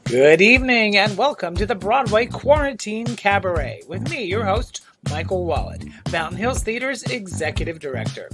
Good evening and welcome to the Broadway Quarantine Cabaret with me, your host, Michael Gillette, Fountain Hills Theater's Executive Director.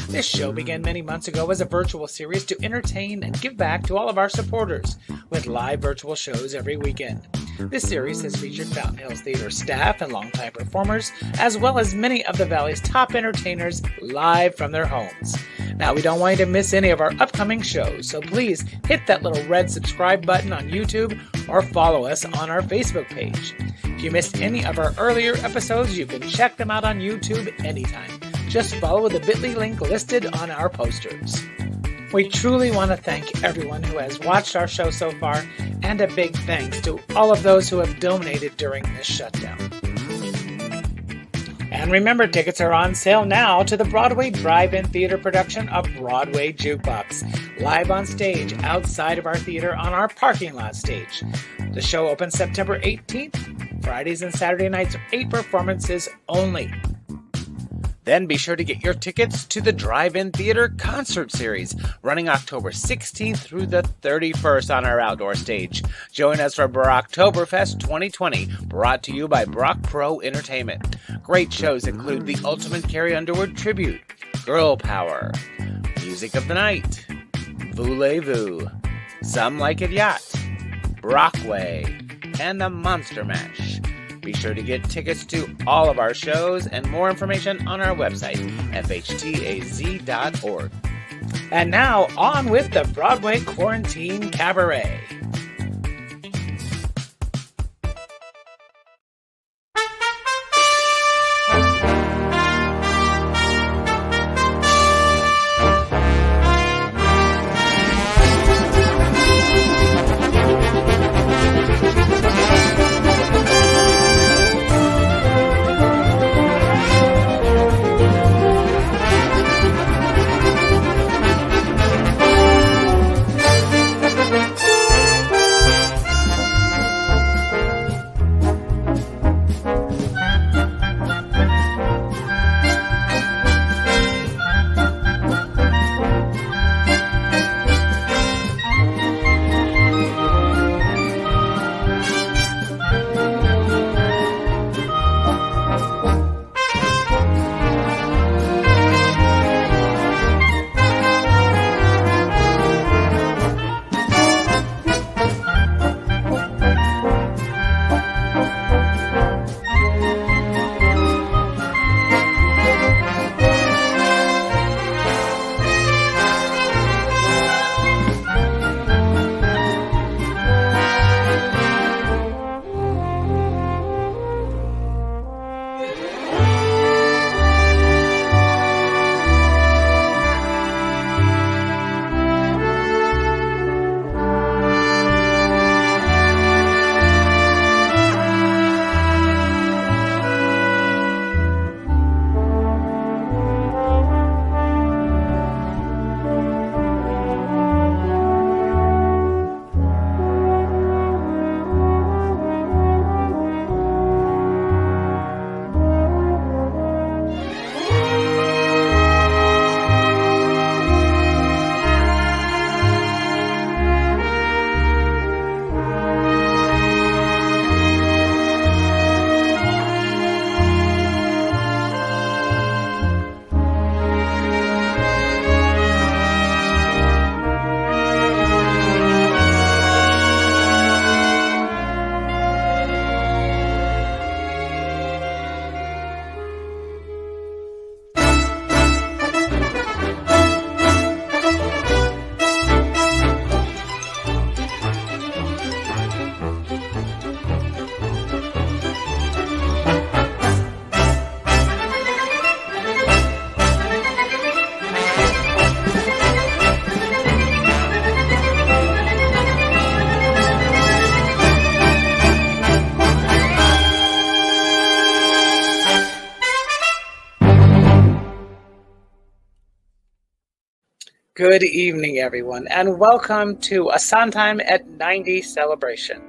This show began many months ago as a virtual series to entertain and give back to all of our supporters with live virtual shows every weekend. This series has featured Fountain Hills Theater staff and longtime performers, as well as many of the Valley's top entertainers live from their homes. Now, we don't want you to miss any of our upcoming shows, so please hit that little red subscribe button on YouTube or follow us on our Facebook page. If you missed any of our earlier episodes, you can check them out on YouTube anytime. Just follow the bit.ly link listed on our posters. We truly want to thank everyone who has watched our show so far, and a big thanks to all of those who have donated during this shutdown. And remember, tickets are on sale now to the Broadway Drive-In Theater production of Broadway Jukebox, live on stage outside of our theater on our parking lot stage. The show opens September 18th, Fridays and Saturday nights, 8 performances only. Then be sure to get your tickets to the Drive-In Theater Concert Series, running October 16th through the 31st on our outdoor stage. Join us for Brocktoberfest 2020, brought to you by Brock Pro Entertainment. Great shows include the Ultimate Carrie Underwood Tribute, Girl Power, Music of the Night, Voulez-Vous, Some Like It Yacht, Brockway, and the Monster Mash. Be sure to get tickets to all of our shows and more information on our website, fhtaz.org. And now, on with the Broadway Quarantine Cabaret. Good evening, everyone, and welcome to a Sondheim at 90 celebration.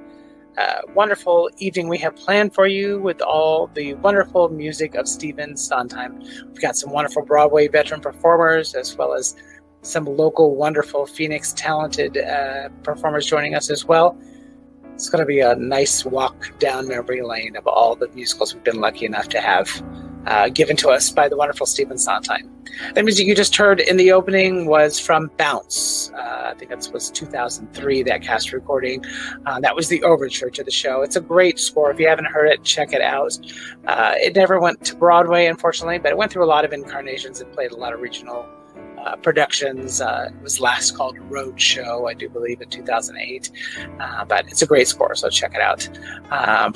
Wonderful evening we have planned for you with all the wonderful music of Stephen Sondheim. We've got some wonderful Broadway veteran performers, as well as some local wonderful Phoenix talented performers joining us as well. It's going to be a nice walk down memory lane of all the musicals we've been lucky enough to have given to us by the wonderful Stephen Sondheim. The music you just heard in the opening was from Bounce. I think that was 2003, that cast recording. That was the overture to the show. It's a great score. If you haven't heard it, check it out. It never went to Broadway, unfortunately, but it went through a lot of incarnations and played a lot of regional productions. It was last called Road Show, I do believe, in 2008. But it's a great score, so check it out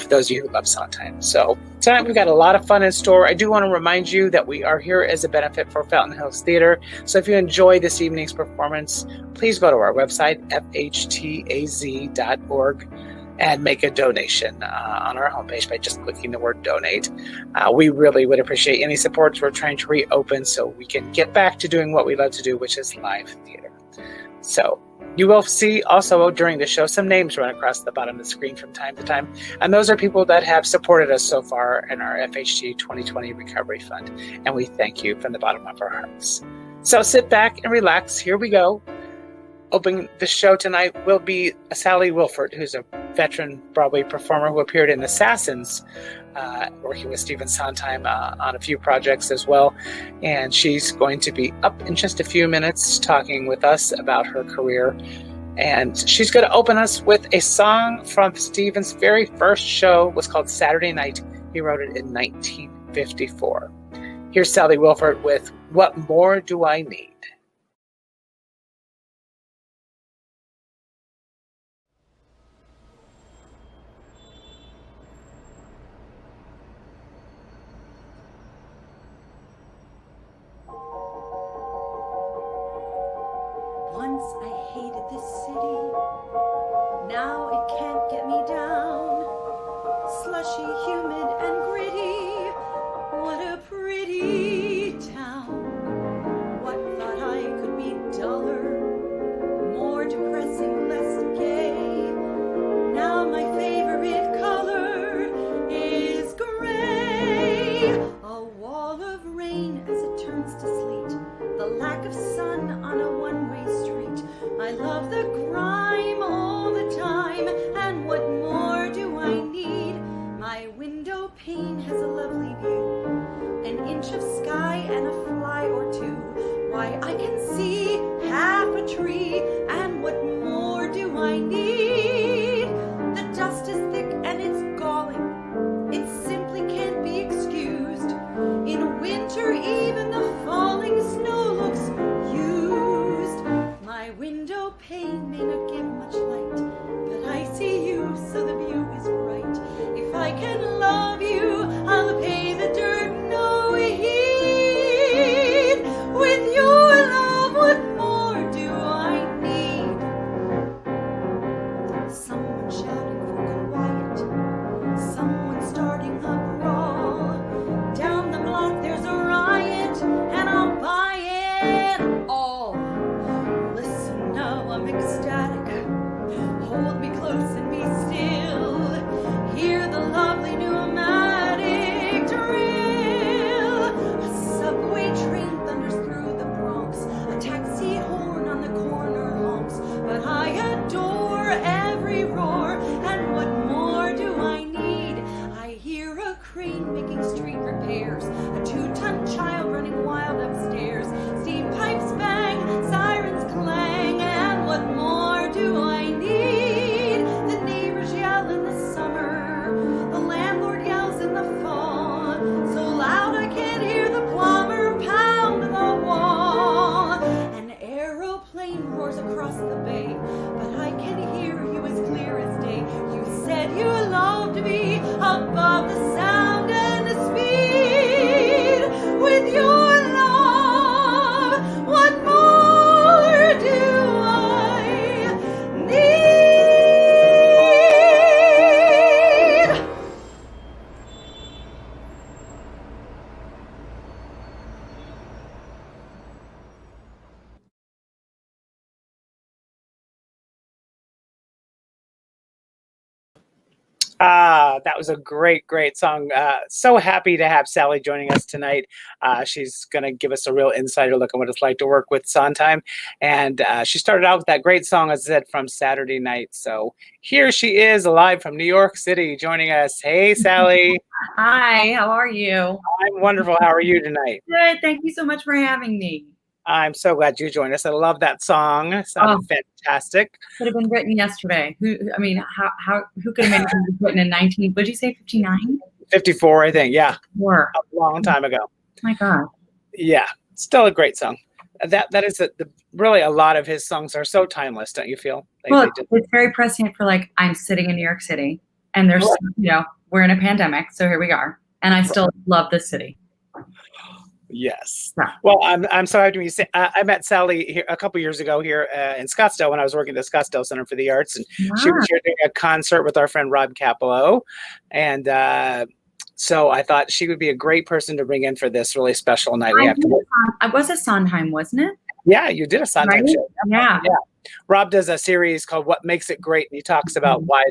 for those of you who love Sondheim. So tonight we've got a lot of fun in store. I do want to remind you that we are here as a benefit for Fountain Hills Theater. So if you enjoy this evening's performance, please go to our website, fhtaz.org, and make a donation on our homepage by just clicking the word donate. We really would appreciate any support. We're trying to reopen so we can get back to doing what we love to do, which is live theater. So you will see also during the show some names run across the bottom of the screen from time to time. And those are people that have supported us so far in our FHT 2020 Recovery Fund. And we thank you from the bottom of our hearts. So sit back and relax. Here we go. Opening the show tonight will be Sally Wilford, who's a veteran Broadway performer who appeared in Assassins, working with Stephen Sondheim on a few projects as well. And she's going to be up in just a few minutes talking with us about her career. And she's going to open us with a song from Stephen's very first show. It was called Saturday Night. He wrote it in 1954. Here's Sally Wilford with What More Do I Need? Once I hated this city, now it can't get me down. Slushy, humid, and gritty, what a pretty town. What thought I could be duller, more depressing, less gay. Now my favorite color is gray. A wall of rain as it turns to sleet, the lack of sun on a one-way street. I love the grime all the time, and what more do I need? My window pane has a lovely view, an inch of sky and a fly or two. Why, I can see half a tree, and what more do I need? The dust is thick and it's galling, it simply can't be excused. In winter, even the falling snow looks used. My window pane may not give much light, but I see you, so the view is bright. If I can love you, I'll pay the dirt no heed. With your love, what more do I need? Someone shouting for quiet, someone starting a brawl. Down the block there's a riot, and I'll buy it all. Listen now, I'm ecstatic, That was a great, great song. So happy to have Sally joining us tonight. She's going to give us a real insider look at what it's like to work with Sondheim. And she started out with that great song, as I said, from Saturday night. So here she is live from New York City joining us. Hey, Sally. Hi, how are you? I'm wonderful. How are you tonight? Good. Thank you so much for having me. I'm so glad you joined us. I love that song. It sounded fantastic. Could have been written yesterday. Who could have made it written in 19, would you say 59? 54, I think. Yeah. Or A long time ago. my God. Yeah. Still a great song. That is really a lot of his songs are so timeless, don't you feel? Well, it's very prescient for like, I'm sitting in New York City and there's, we're in a pandemic. So here we are. And I still love this city. Yes. Yeah. Well, I'm so happy to say I met Sally here a couple years ago here in Scottsdale when I was working at the Scottsdale Center for the Arts, and she was here doing a concert with our friend Rob Capello, and so I thought she would be a great person to bring in for this really special night. I was a Sondheim, wasn't it? Yeah, you did a Sondheim show. Yeah. Rob does a series called "What Makes It Great," and he talks about why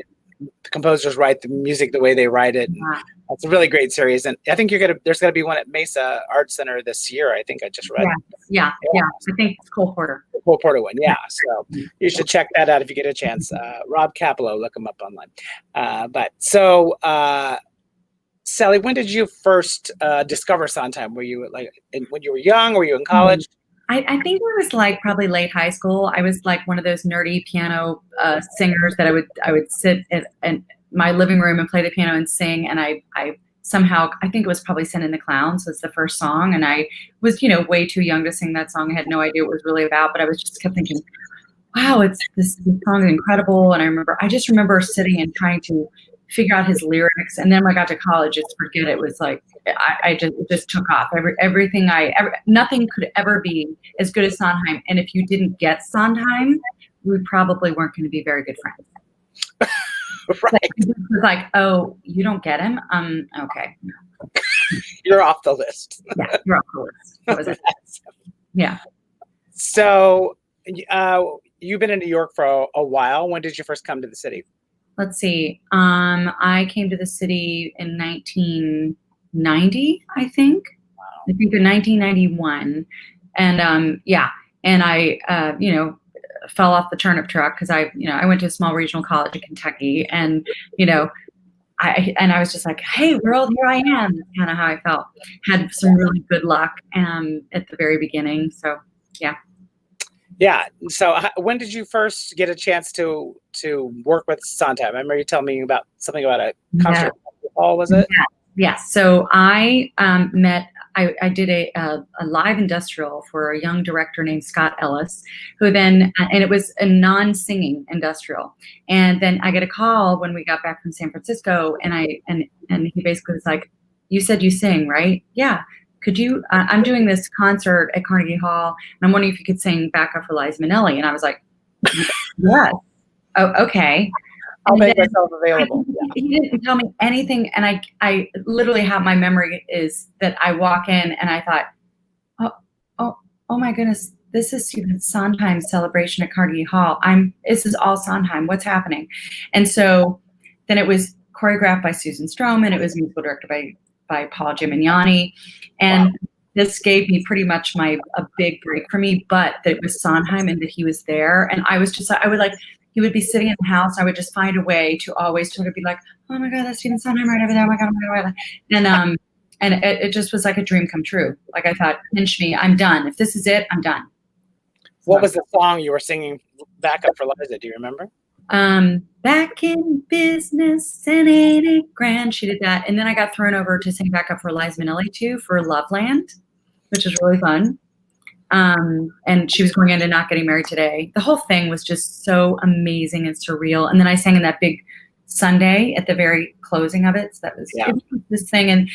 the composers write the music the way they write it. Wow. It's a really great series, and I think there's gonna be one at Mesa Arts Center this year. I think I just read. Yeah. I think it's Cole Porter. Cole Porter one, yeah. So you should check that out if you get a chance. Rob Capello, look him up online. Sally, when did you first discover Sondheim? Were you when you were young? Were you in college? I think it was like probably late high school. I was like one of those nerdy piano singers that I would sit in my living room and play the piano and sing. And I somehow, I think it was probably Send the Clowns was the first song. And I was, way too young to sing that song. I had no idea what it was really about, but I was just kept thinking, wow, this song is incredible. And I just remember sitting and trying to figure out his lyrics. And then when I got to college, it was like, it just took off. Nothing could ever be as good as Sondheim. And if you didn't get Sondheim, we probably weren't going to be very good friends. Right. It was like, oh, you don't get him? Okay. You're off the list. Yeah, you're off the list. That was it. Yeah. So you've been in New York for a while. When did you first come to the city? Let's see. I came to the city in 1990, I think. Wow. I think in 1991. And and I fell off the turnip truck because I went to a small regional college in Kentucky, and I was just like, hey world, here I am. That's kind of how I felt. Had some really good luck at the very beginning. So yeah. Yeah. So when did you first get a chance to work with Sondheim? I remember you telling me about something about a concert hall, was it? Yeah. So I I did a live industrial for a young director named Scott Ellis, who then, and it was a non-singing industrial. And then I get a call when we got back from San Francisco, and he basically was like, you said you sing, right? Yeah. Could you, I'm doing this concert at Carnegie Hall, and I'm wondering if you could sing backup for Liza Minnelli. And I was like, yes. Oh, okay. I'll make myself available. He didn't tell me anything. And I literally have, my memory is that I walk in and I thought, oh my goodness, this is Stephen Sondheim's celebration at Carnegie Hall. This is all Sondheim. What's happening? And so then it was choreographed by Susan Stroman. It was musical directed by Paul Gimignani. And this gave me pretty much a big break for me, but that it was Sondheim and that he was there. And I was just, he would be sitting in the house. I would just find a way to always sort of be like, oh my God, that's Stephen Sondheim right over there. Oh my God. And it just was like a dream come true. Like I thought, pinch me, I'm done. If this is it, I'm done. What was the song you were singing backup for Liza? Do you remember? Back in business and ain't it grand. She did that. And then I got thrown over to sing backup for Liza Minnelli too, for Loveland, which was really fun. And she was going into Not Getting Married Today. The whole thing was just so amazing and surreal. And then I sang in that big Sunday at the very closing of it. So that was, it was this thing. And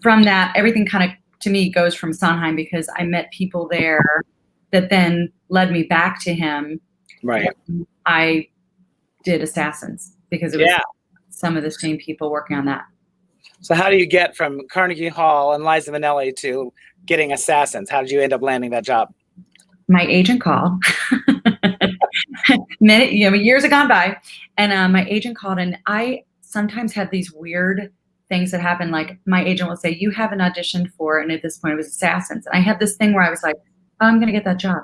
from that, everything kind of, to me, goes from Sondheim, because I met people there that then led me back to him. Right. I did Assassins because it was some of the same people working on that. So how do you get from Carnegie Hall and Liza Minnelli to getting Assassins? How did you end up landing that job? My agent called. Years have gone by, and my agent called, and sometimes have these weird things that happen. Like my agent will say, you haven't auditioned for, and at this point it was Assassins. And I had this thing where I was like, oh, I'm going to get that job.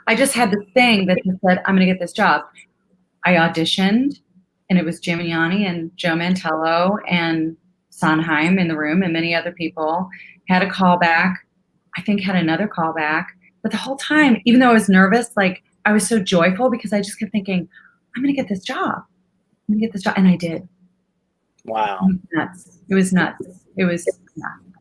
I just had this thing that just said, I'm going to get this job. I auditioned, and it was Jim Yanni and Joe Mantello and Sondheim in the room, and many other people. Had a callback. I think had another callback. But the whole time, even though I was nervous, like I was so joyful because I just kept thinking, I'm going to get this job. I'm going to get this job. And I did. Wow. It was nuts. It was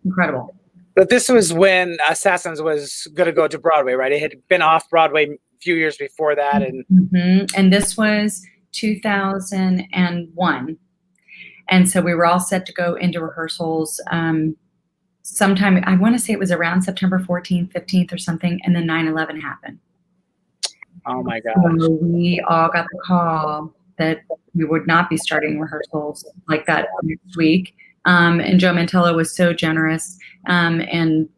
incredible. But this was when Assassins was going to go to Broadway, right? It had been off Broadway a few years before that. And this was 2001. And so we were all set to go into rehearsals sometime, I want to say it was around September 14th, 15th or something. And then 9/11 happened. Oh my gosh. So we all got the call that we would not be starting rehearsals like that next week. And Joe Mantello was so generous and,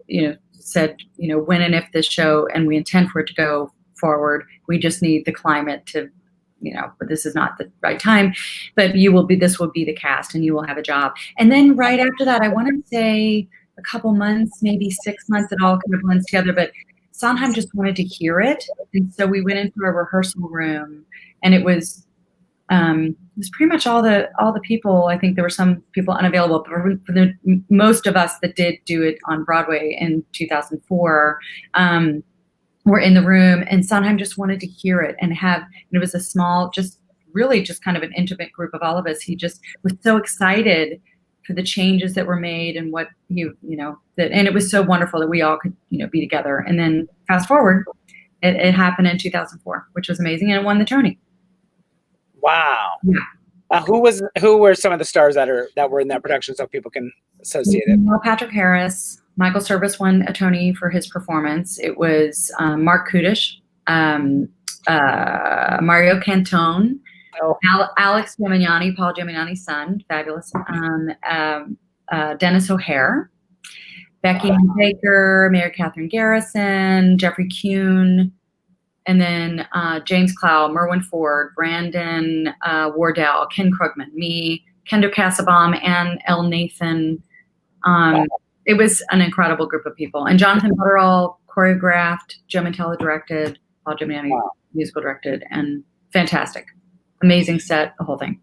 said, when and if this show, and we intend for it to go forward, we just need the climate to, but this is not the right time, but this will be the cast and you will have a job. And then right after that, I want to say a couple months, maybe 6 months, it all kind of blends together, but Sondheim just wanted to hear it. And so we went into a rehearsal room, and it was pretty much all the people. I think there were some people unavailable, but for the most of us that did do it on Broadway in 2004 were in the room, and Sondheim just wanted to hear it and it was a small, just kind of an intimate group of all of us. He just was so excited for the changes that were made and what and it was so wonderful that we all could, be together. And then fast forward, it happened in 2004, which was amazing, and it won the Tony. Wow. Yeah. Who were some of the stars that were in that production so people can associate it? Well, Patrick Harris, Michael Service won a Tony for his performance. It was Mark Kudish, Mario Cantone, Alex Gemignani, Paul Gemignani's son, fabulous. Dennis O'Hare, Becky Baker, Mary Catherine Garrison, Jeffrey Kuhn, and then James Clow, Merwin Ford, Brandon Wardell, Ken Krugman, me, Kendo Casabom, and El Nathan. It was an incredible group of people. And Jonathan Butterall choreographed, Joe Mantello directed, Paul Gemignani musical directed, and fantastic. Amazing set, the whole thing.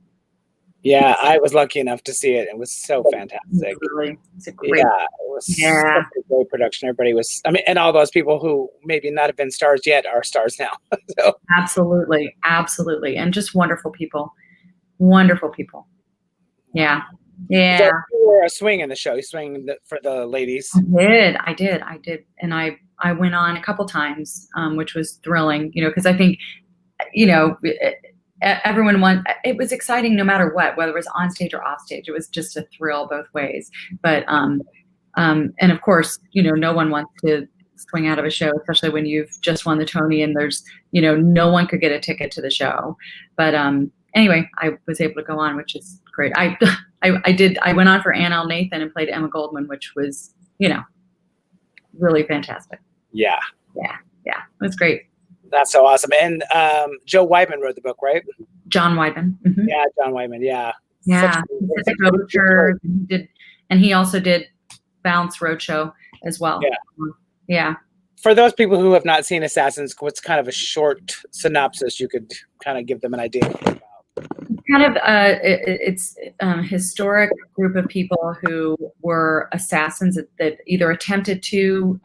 Yeah, I was lucky enough to see it. It was so fantastic. It's a great, it was such a great production. Everybody was, and all those people who maybe not have been stars yet are stars now. So. Absolutely. And just wonderful people. Yeah. Yeah. So you were a swing in the show. You swing for the ladies. I did. And I went on a couple times, which was thrilling, because I think, everyone it was exciting no matter what, whether it was on stage or off stage. It was just a thrill both ways. But, and of course, no one wants to swing out of a show, especially when you've just won the Tony and there's, no one could get a ticket to the show. But, anyway, I was able to go on, which is great. I went on for Ann L. Nathan and played Emma Goldman, which was, really fantastic. Yeah. It was great. That's so awesome. And Joe Weidman wrote the book, right? John Weidman. Mm-hmm. Yeah, John Weidman. Yeah. Yeah. And he also did Bounce Roadshow as well. Yeah. For those people who have not seen Assassins, what's kind of a short synopsis you could kind of give them an idea about? Kind of, it's a historic group of people who were assassins that either attempted to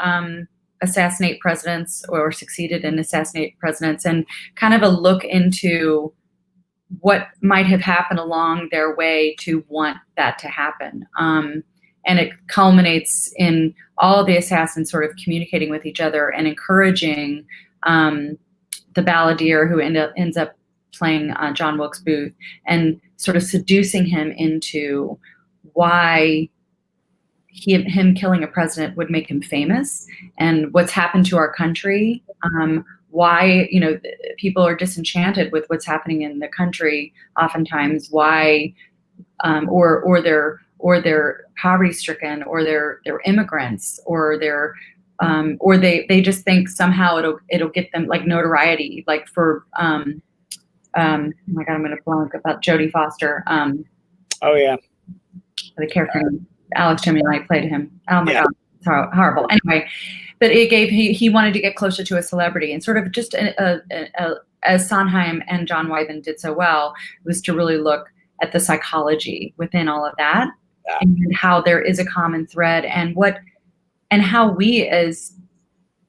assassinate presidents or succeeded in assassinate presidents, and kind of a look into what might have happened along their way to want that to happen. And it culminates in all of the assassins sort of communicating with each other and encouraging the balladeer who ends up playing John Wilkes Booth, and sort of seducing him into why him killing a president would make him famous, and what's happened to our country, why people are disenchanted with what's happening in the country oftentimes, why or they're poverty stricken, or they're immigrants, or they're they just think somehow it'll get them like notoriety, like for oh my God, I'm going to blank about Jodie Foster. Oh yeah. The character Alex Gemini played him. Oh my Yeah. God, it's horrible. Anyway, but he wanted to get closer to a celebrity, and sort of just as Sondheim and John Wyvern did so well, was to really look at the psychology within all of that, and how there is a common thread, and how we, as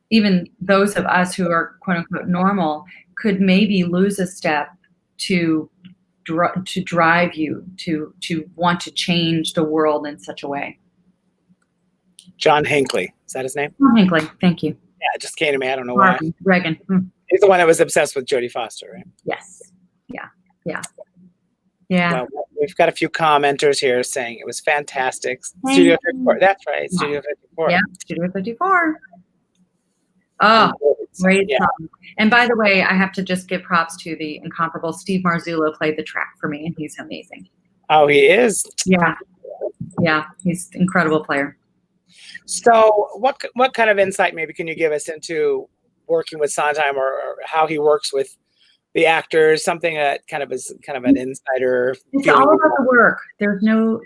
even those of us who are quote unquote normal, could maybe lose a step to drive you to want to change the world in such a way. John Hinckley, is that his name? John Hinckley, thank you. Yeah, it just came to me. I don't know why. Reagan. He's the one that was obsessed with Jodie Foster, right? Yes. Yeah. Well, we've got a few commenters here saying it was fantastic. Studio 54. That's right. Yeah. Studio 54. Yeah, Studio 54. Oh, great song. And by the way, I have to just give props to the incomparable Steve Marzullo played the track for me, and he's amazing. Oh, he is? Yeah, he's an incredible player. So what kind of insight maybe can you give us into working with Sondheim, or how he works with the actors, something that kind of is kind of an insider? It's all about the work. There's no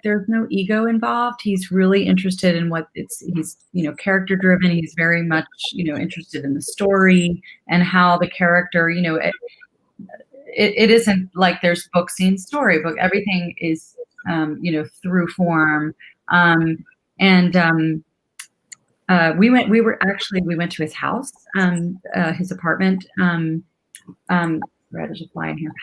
ego involved. He's really interested in he's character driven. He's very much, interested in the story and how the character, it isn't like there's book, scene, story book. Everything is, through form. We went to his house, his apartment, there's a fly in here.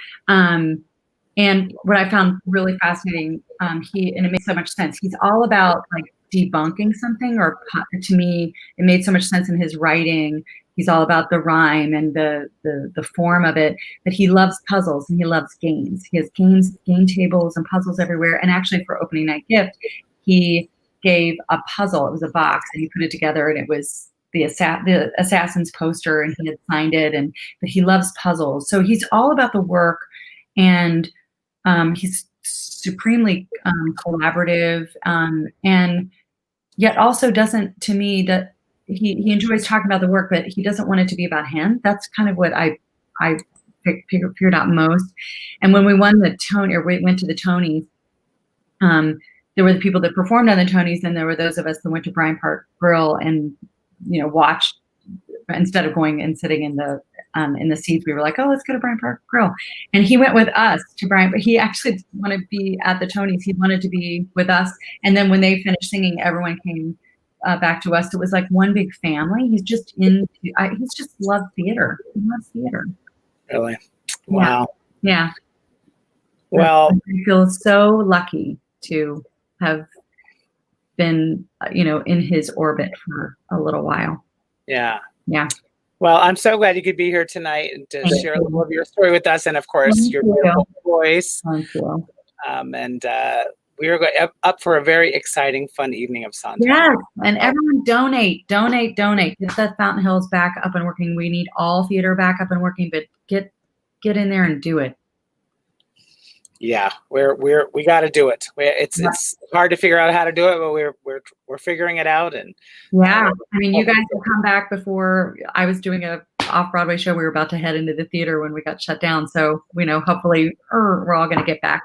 And what I found really fascinating, and it made so much sense. He's all about like debunking something, or to me, it made so much sense in his writing. He's all about the rhyme and the form of it, but he loves puzzles and he loves games. He has game tables and puzzles everywhere. And actually for opening night gift, he gave a puzzle. It was a box, and he put it together, and it was the Assassin's poster, and he had signed it. But he loves puzzles, so he's all about the work, and he's supremely collaborative, and yet also doesn't, to me, that he enjoys talking about the work, but he doesn't want it to be about him. That's kind of what I figured out most. And when we won the Tony, or we went to the Tonys, there were the people that performed on the Tonys, and there were those of us that went to Bryant Park Grill and watched, instead of going and sitting in the seats. We were like, oh, let's go to Bryant Park Grill, and he went with us to Bryant. But he actually didn't want to be at the Tonys. He wanted to be with us. And then when they finished singing, everyone came back to us. It was like one big family. He's just loved theater. He loves theater. Really? Wow. Yeah. Well, I feel so lucky to have been, in his orbit for a little while. Yeah. Yeah. Well, I'm so glad you could be here tonight and to share a little of your story with us, and of course your beautiful voice. Thank you. And we are up for a very exciting, fun evening of Sondheim. Yes, and everyone donate. Get that Fountain Hills back up and working. We need all theater back up and working, but get in there and do it. Yeah, we got to do it. It's hard to figure out how to do it, but we're figuring it out. And yeah, I mean, you guys have come back before. I was doing a off-Broadway show. We were about to head into the theater when we got shut down. So hopefully we're all going to get back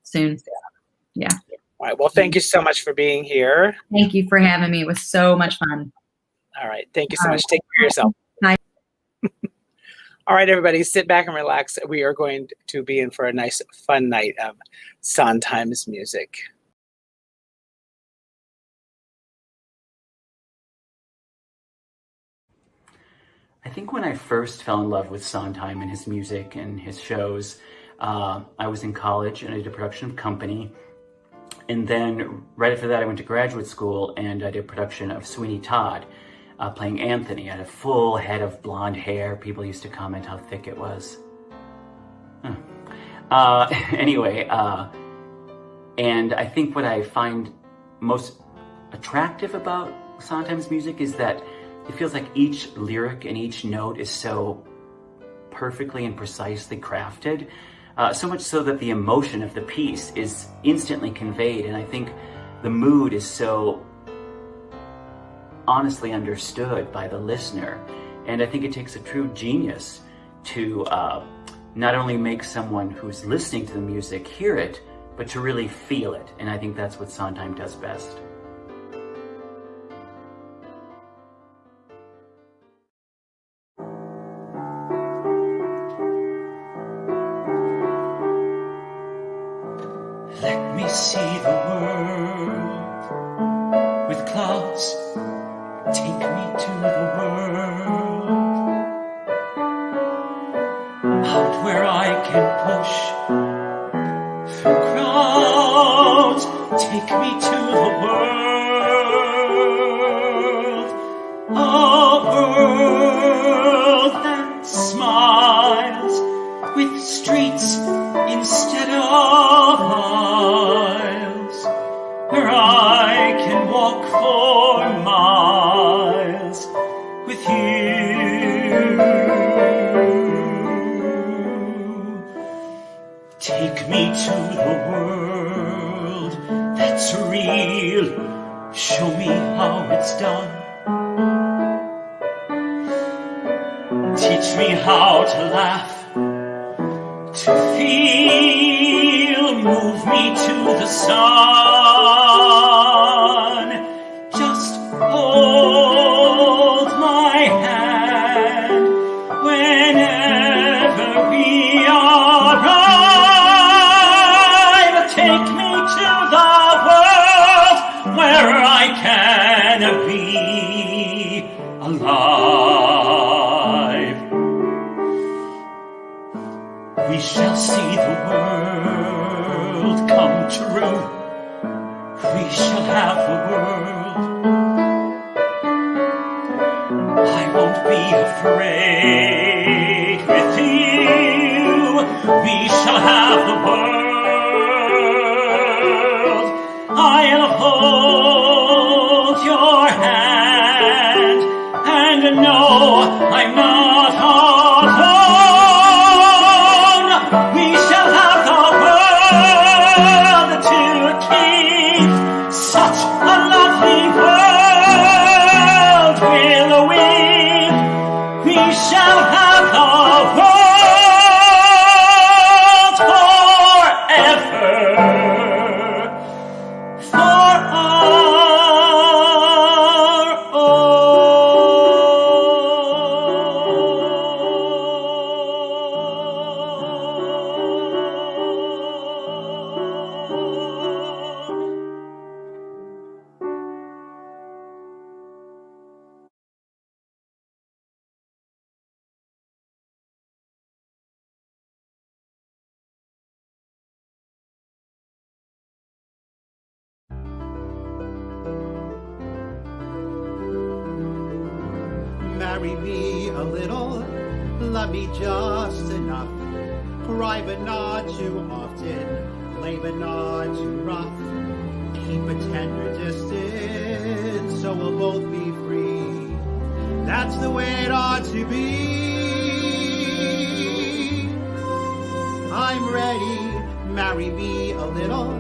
soon. Yeah. All right. Well, thank you so much for being here. Thank you for having me. It was so much fun. All right. Thank you so much. Take care of yourself. Bye. All right, everybody, sit back and relax. We are going to be in for a nice, fun night of Sondheim's music. I think when I first fell in love with Sondheim and his music and his shows, I was in college and I did a production of Company. And then right after that, I went to graduate school and I did a production of Sweeney Todd. Playing Anthony. I had a full head of blonde hair. People used to comment how thick it was. Anyway, and I think what I find most attractive about Sondheim's music is that it feels like each lyric and each note is so perfectly and precisely crafted, so much so that the emotion of the piece is instantly conveyed, and I think the mood is so honestly understood by the listener. And I think it takes a true genius to not only make someone who's listening to the music hear it, but to really feel it. And I think that's what Sondheim does best. Let me see the world with clouds. Take me to the world, out where I can push through crowds. Take me to the world, a world that smiles with streets instead of aisles, where I can walk for miles with you. Take me to the world that's real. Show me how it's done. Teach me how to laugh, to feel, move me to the sun. Just hold my hand whenever we arrive. Take me to the world where I can be alive. We shall see the world come true. We shall have the world. I won't be afraid with you. We shall have the world. I'll hold your hand and know I'm not alone. We shall have the world to keep. Such a lovely world will we. We shall have the world forever for our Marry me a little, love me just enough. Cry but not too often, play but not too rough. Keep a tender distance so we'll both be free. That's the way it ought to be. I'm ready, marry me a little,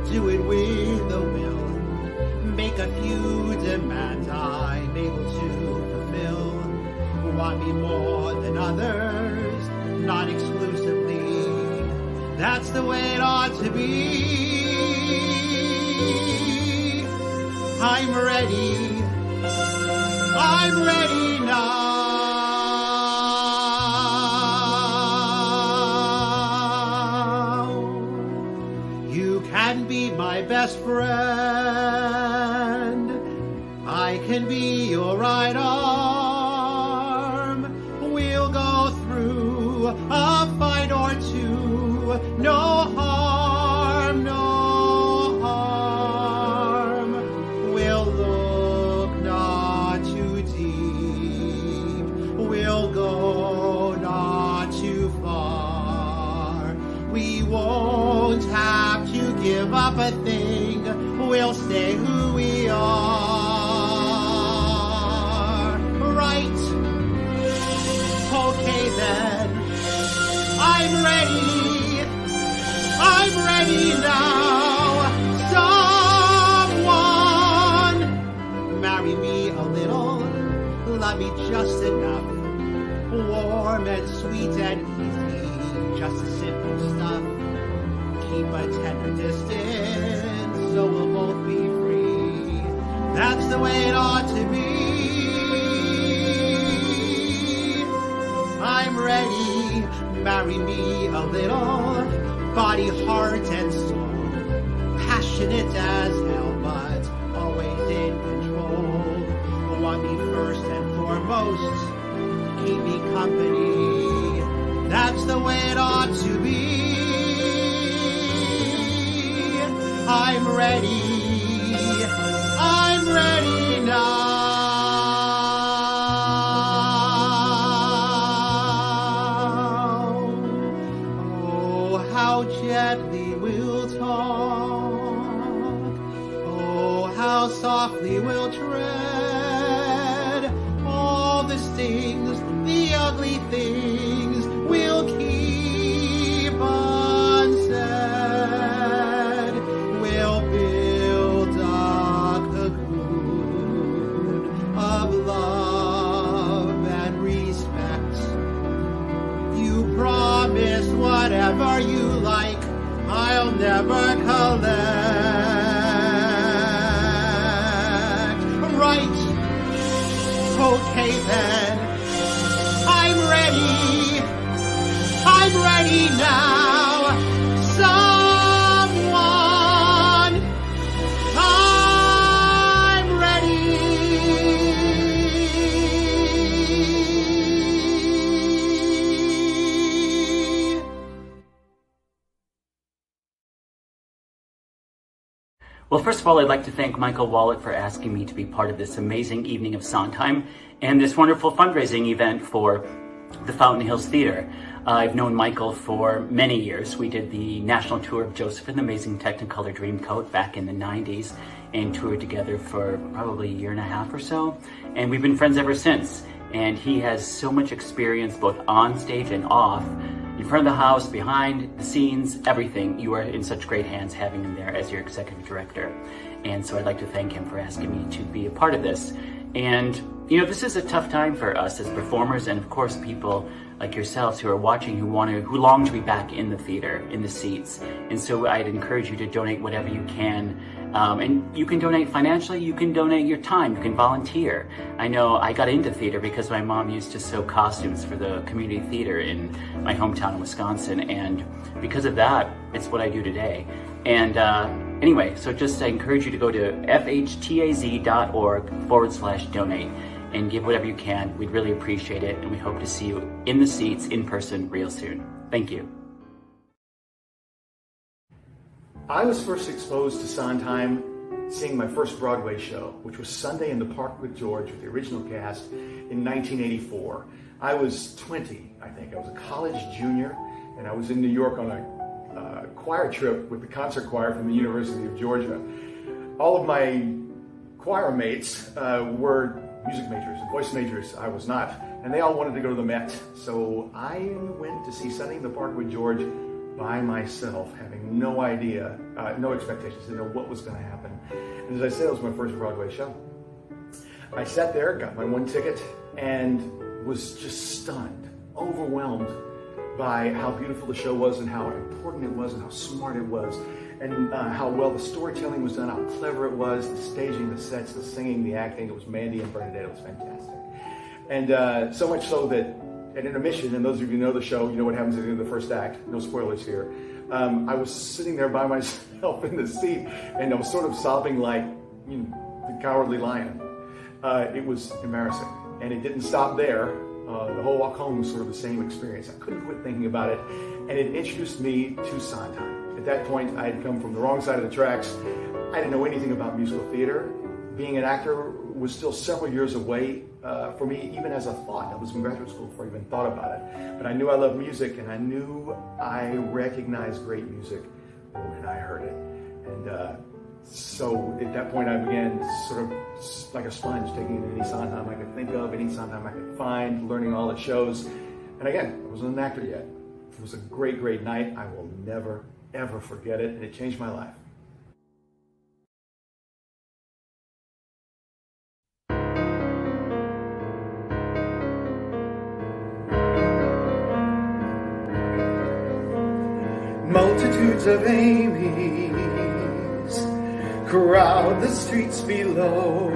do it with a will. Make a few demands I'm able to fulfill. Want me more than others, not exclusively. That's the way it ought to be. I'm ready now. You can be my best friend. I can be your right arm. We'll go through a fight or two. No harm, no harm. We'll look not too deep. We'll go not too far. We won't have to give up a thing. We'll stay who we are. Right? Okay then. I'm ready now. Someone marry me a little, love me just enough. Warm and sweet and easy. keep a tender distance, so we'll both be free. That's the way it ought to be. I'm ready, marry me a little, body, heart, and soul. Passionate as hell, but always in control. Want me first and foremost, keep me company. That's the way it ought to be. I'm ready now. Oh, how gently we'll talk. Oh, how softly we'll tread. All the things, the ugly things, we'll keep unsaid. We'll build a cocoon of love and respect. You promise whatever you like, I'll never collect. Right? Okay then. I'm ready now. Someone, I'm ready. Well, first of all, I'd like to thank Michael Gillette for asking me to be part of this amazing evening of Sondheim and this wonderful fundraising event for the Fountain Hills Theater. I've known Michael for many years. We did the national tour of Joseph and the Amazing Technicolor Dreamcoat back in the 90s and toured together for probably a year and a half or so. And we've been friends ever since. And he has so much experience both on stage and off, in front of the house, behind the scenes, everything. You are in such great hands having him there as your executive director. And so I'd like to thank him for asking me to be a part of this. And, you know, this is a tough time for us as performers and, of course, people like yourselves who are watching who long to be back in the theater, in the seats. And so I'd encourage you to donate whatever you can. And you can donate financially, you can donate your time, you can volunteer. I know I got into theater because my mom used to sew costumes for the community theater in my hometown in Wisconsin. And because of that, it's what I do today. And anyway, so just I encourage you to go to fhtaz.org/donate and give whatever you can. We'd really appreciate it. And we hope to see you in the seats in person real soon. Thank you. I was first exposed to Sondheim seeing my first Broadway show, which was Sunday in the Park with George with the original cast in 1984. I was 20, I think. I was a college junior, and I was in New York on a choir trip with the concert choir from the University of Georgia. All of my choir mates were music majors and voice majors. I was not, and they all wanted to go to the Met. So I went to see Sunday in the Park with George by myself, having no idea, no expectations, didn't know what was going to happen. And as I said, it was my first Broadway show. I sat there, got my one ticket, and was just stunned, overwhelmed by how beautiful the show was and how important it was and how smart it was and how well the storytelling was done, how clever it was, the staging, the sets, the singing, the acting. It was Mandy and Bernadette. It was fantastic. And so much so that at intermission, and those of you who know the show, you know what happens at the end of the first act. No spoilers here. I was sitting there by myself in the seat, and I was sort of sobbing like, you know, the Cowardly Lion. It was embarrassing, and it didn't stop there. The whole walk home was sort of the same experience. I couldn't quit thinking about it, and it introduced me to Sondheim. At that point, I had come from the wrong side of the tracks. I didn't know anything about musical theater. Being an actor was still several years away for me, even as a thought. I was in graduate school before I even thought about it. But I knew I loved music, and I knew I recognized great music when I heard it. And so at that point, I began sort of like a sponge, taking in any Sondheim I could think of, any Sondheim I could find, learning all the shows. And again, I wasn't an actor yet. It was a great, great night. I will never, ever forget it, and it changed my life. Multitudes of Amy's crowd the streets below.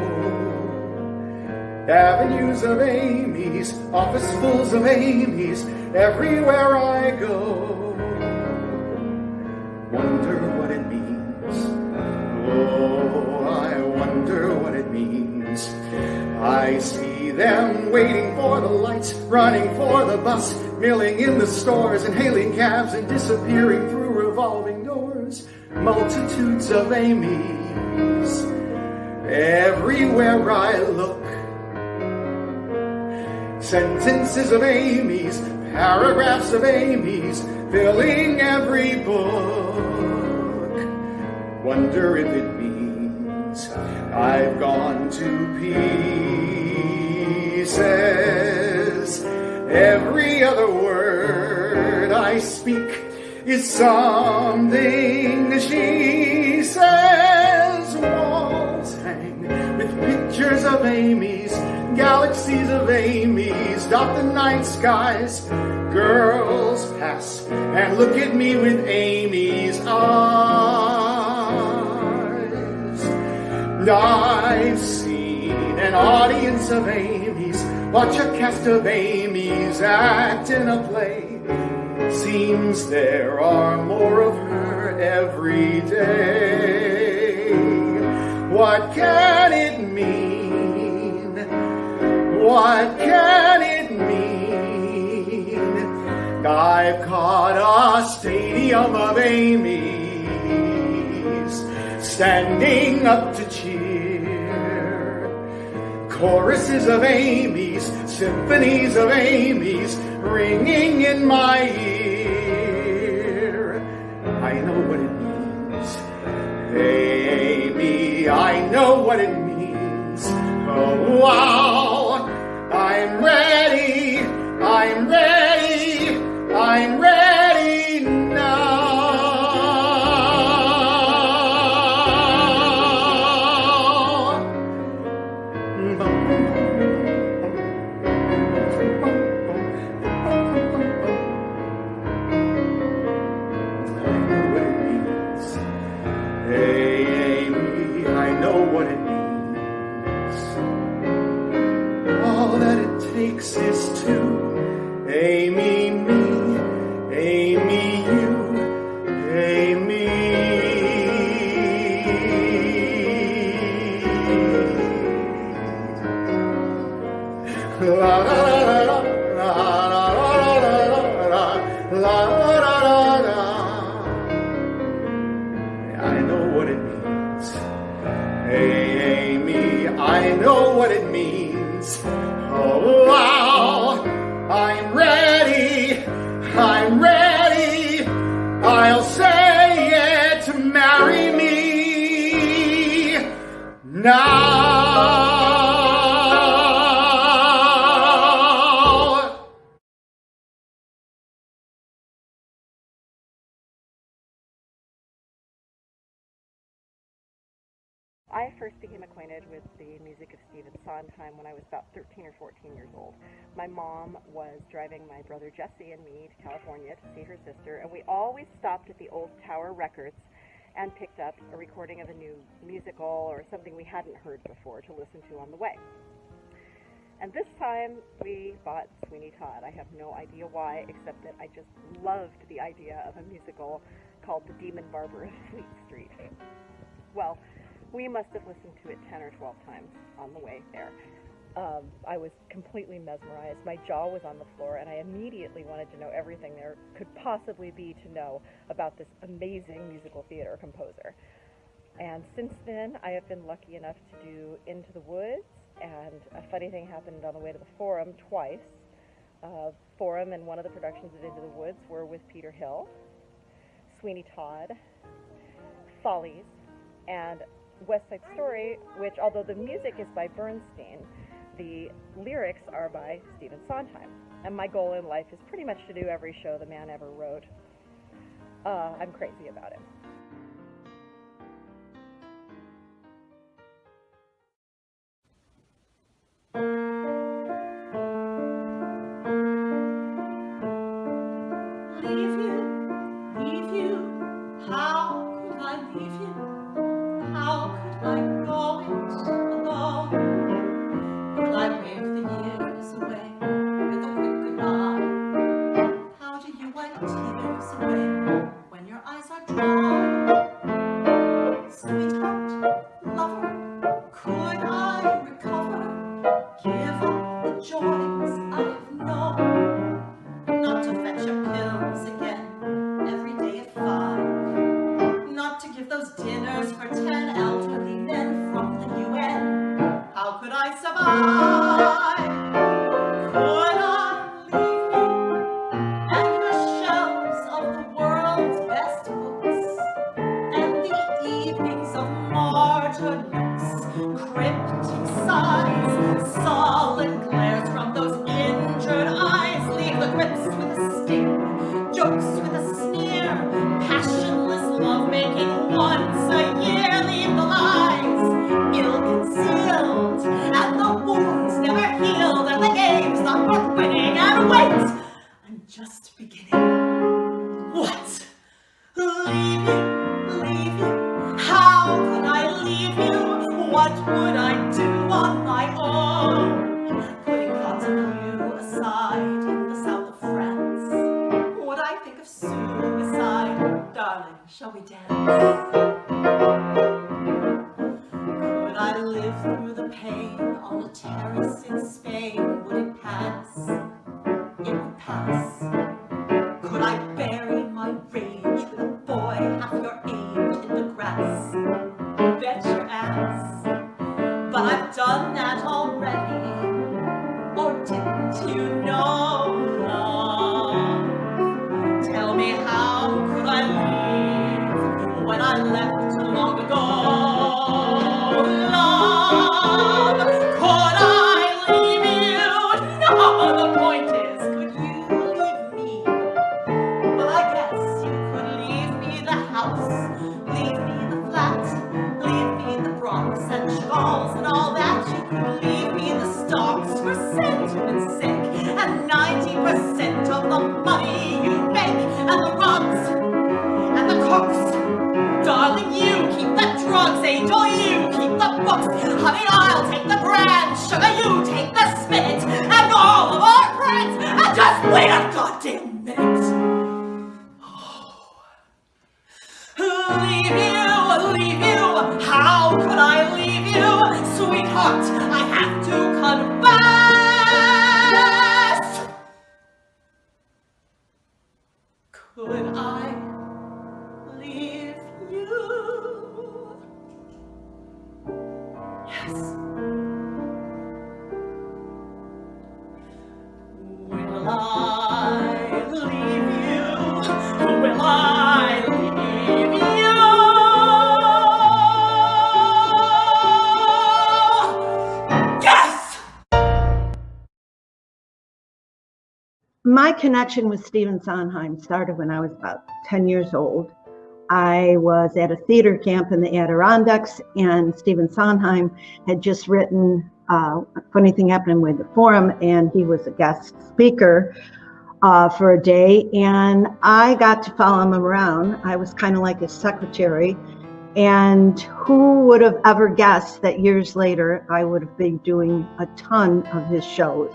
Avenues of Amy's, officefuls of Amy's, everywhere I go. Wonder what it means. Oh, I wonder what it means. I see them waiting for the lights, running for the bus, milling in the stores and hailing cabs and disappearing through revolving doors. Multitudes of Amy's, everywhere I look. Sentences of Amy's, paragraphs of Amy's, filling every book. Wonder if it means I've gone to pieces. Every other word I speak is something she says. Walls hang with pictures of Amy's, galaxies of Amy's dot the night skies. Girls pass and look at me with Amy's eyes. And I've seen an audience of Amy's, watch a cast of Amy's act in a play. Seems there are more of her every day. What can it mean? What can it mean? I've caught a stadium of Amy's standing up to cheer. Choruses of Amy's, symphonies of Amy's ringing in my ear. I know what it means. Hey, Amy, I know what it means. Oh, wow. I'm ready. I'm ready. I'm ready now. Is to Amy me, Amy you, Amy. La la la la la la la la la. I know what it means. Hey, Amy, I know what it means. Oh, wow, I'm ready, I'm ready, I'll say it to marry me now. I first became acquainted with the music of Stephen Sondheim when I was about 13 or 14 years old. My mom was driving my brother Jesse and me to California to see her sister, and we always stopped at the old Tower Records and picked up a recording of a new musical or something we hadn't heard before to listen to on the way. And this time we bought Sweeney Todd. I have no idea why, except that I just loved the idea of a musical called The Demon Barber of Fleet Street. Well, we must have listened to it 10 or 12 times on the way there. I was completely mesmerized. My jaw was on the floor, and I immediately wanted to know everything there could possibly be to know about this amazing musical theater composer. And since then, I have been lucky enough to do Into the Woods, and a funny thing happened on the way to the Forum twice. Forum and one of the productions of Into the Woods were with Peter Hill, Sweeney Todd, Follies, and West Side Story, which, although the music is by Bernstein, the lyrics are by Stephen Sondheim. And my goal in life is pretty much to do every show the man ever wrote. I'm crazy about it. Leave you leave you? How could I leave you? How could I go it alone? Could I wave the years away with a quick goodbye? How do you wipe tears away when your eyes are dry? Sweetheart, lover, could I recover? Give up the joys I've known, not to fetch your pills again every day at 5, not to give those dinners for 10 elderly men from the UN. How could I survive? Could I leave you and the shelves of the world's best books and the evenings of martyred looks, cryptic sighs, sullen glares from those injured eyes? Leave the quips with a sting, jokes with a sneer, passionless love-making once a year. Leave the lies, ill-concealed, and the wounds never healed, and the games not worth winning. And wait, I'm just beginning. What? Leave you? How could I leave you? What would I do on my own? Putting thoughts of you aside in the south of France, would I think of suicide? Darling, shall we dance? Could I live through the pain on a terrace in Spain? Would it pass? It would pass. Could I bury my rage with a boy half your age in the grass? Bet your ass. But I've done that already. Or didn't you know, love? Tell me, how could I leave when I left long ago? Love, could I leave you? No, the point is, could you leave me? Well, I guess you could leave me the house, leave me the flat, leave me the Bronx and Charles and all that. You could leave me the stocks for sentiment's sake, and 90% of the money you make, and the rugs, and the cooks. Darling, you keep the drugs, angel, you keep the books. Honey, I'll take the brand, sugar, you take the spinach, and all of our friends, and just wait a goddamn minute. Leave you, how could I leave you? Sweetheart, I have to confess. Could I leave you? Yes. Will I leave you? Will I leave you? Yes! My connection with Stephen Sondheim started when I was about 10 years old. I was at a theater camp in the Adirondacks, and Stephen Sondheim had just written Funny Thing Happening with the Forum, and he was a guest speaker for a day, and I got to follow him around. I was kind of like his secretary, and who would have ever guessed that years later I would have been doing a ton of his shows.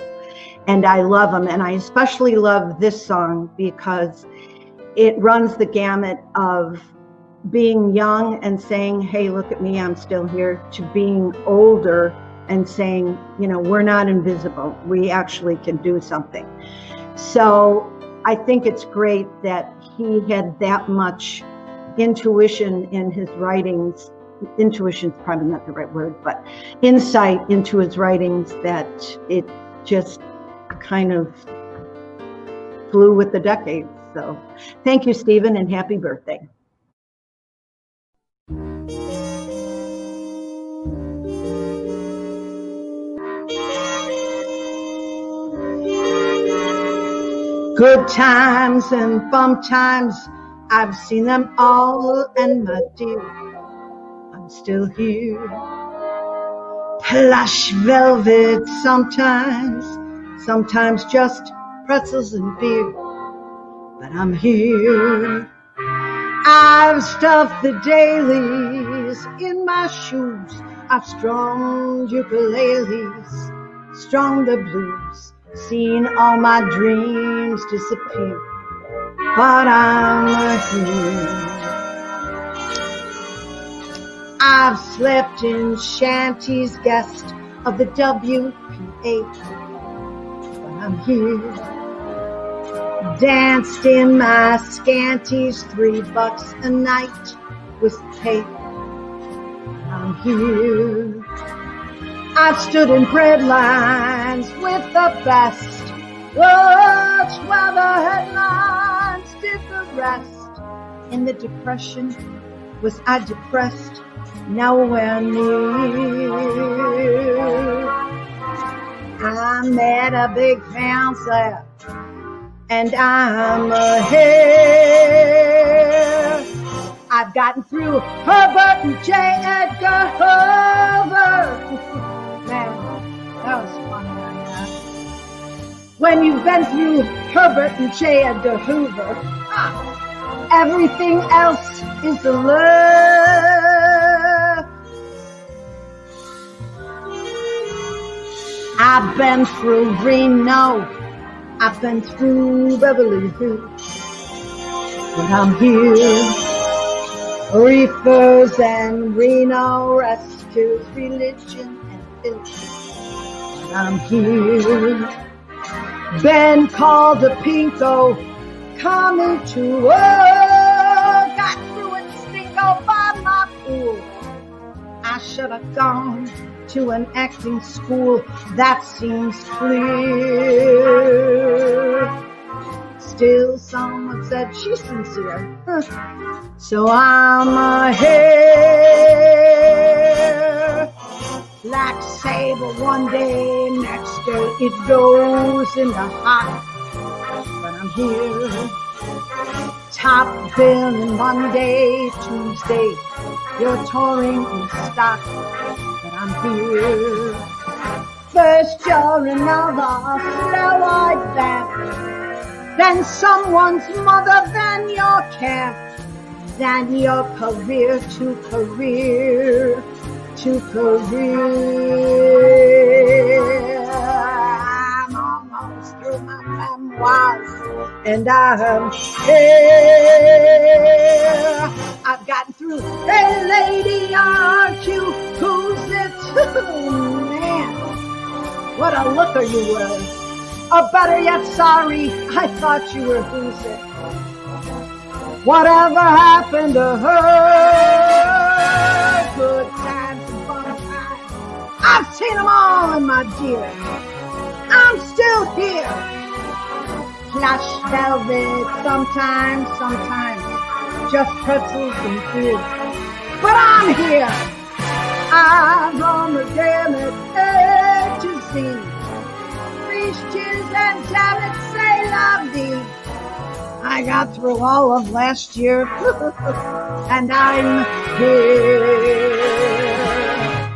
And I love him, and I especially love this song because it runs the gamut of being young and saying, hey, look at me, I'm still here, to being older and saying, you know, we're not invisible, we actually can do something. So I think it's great that he had that much intuition in his writings. Intuition's probably not the right word, but insight into his writings, that it just kind of flew with the decades. So thank you, Stephen, and happy birthday. Good times and bump times, I've seen them all, and my dear, I'm still here. Plush velvet sometimes just pretzels and beer, but I'm here. I've stuffed the dailies in my shoes. I've strung ukuleles, strung the blues, seen all my dreams disappear. But I'm here. I've slept in shanties, guest of the WPA. But I'm here. Danced in my scanties, $3 a night with pay. I'm here. I've stood in bread lines with the best. Watched while the headlines did the rest. In the depression, was I depressed? Now we're near. I met a big fancy, and I'm here. I've gotten through Herbert and J. Edgar Hoover. Man, that was fun. When you've been through Herbert and J. Edgar Hoover, everything else is a lure. I've been through Reno. I've been through Beverly Hills. But I'm here. Reefers and Reno rescues, religion and filth. But I'm here. Been called a pinko, coming to got through it stinko by my pool. I should have gone to an acting school, that seems clear. Still, someone said she's sincere, so I'm here. Like sable one day, next day it goes in the hot. But I'm here. Top billing Monday, Tuesday, you're touring in stock. But I'm here. First you're another slow-eyed bat, then someone's mother, then your cat, then your career to career to career. I'm almost through my memoirs, and I'm here. I've gotten through. Hey, lady, aren't you? Who's it? Oh, man, what a looker you were. Or better yet, sorry, I thought you were who's it. Whatever happened to her? Good times and fun times. I've seen them all, my dear. I'm still here. Plush velvet, sometimes, just pretzels and beer. But I'm here. I'm on the gamut A to Z. Freeze, cheers, and damn it, say lovey. I got through all of last year, and I'm here.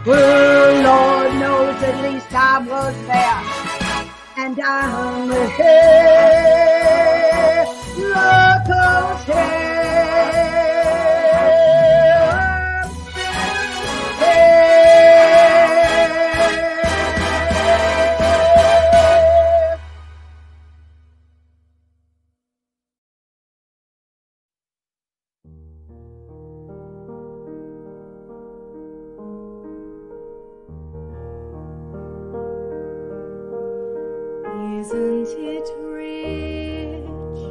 Well, Lord knows at least I was there, and I'm here. Look who's here. Isn't it rich?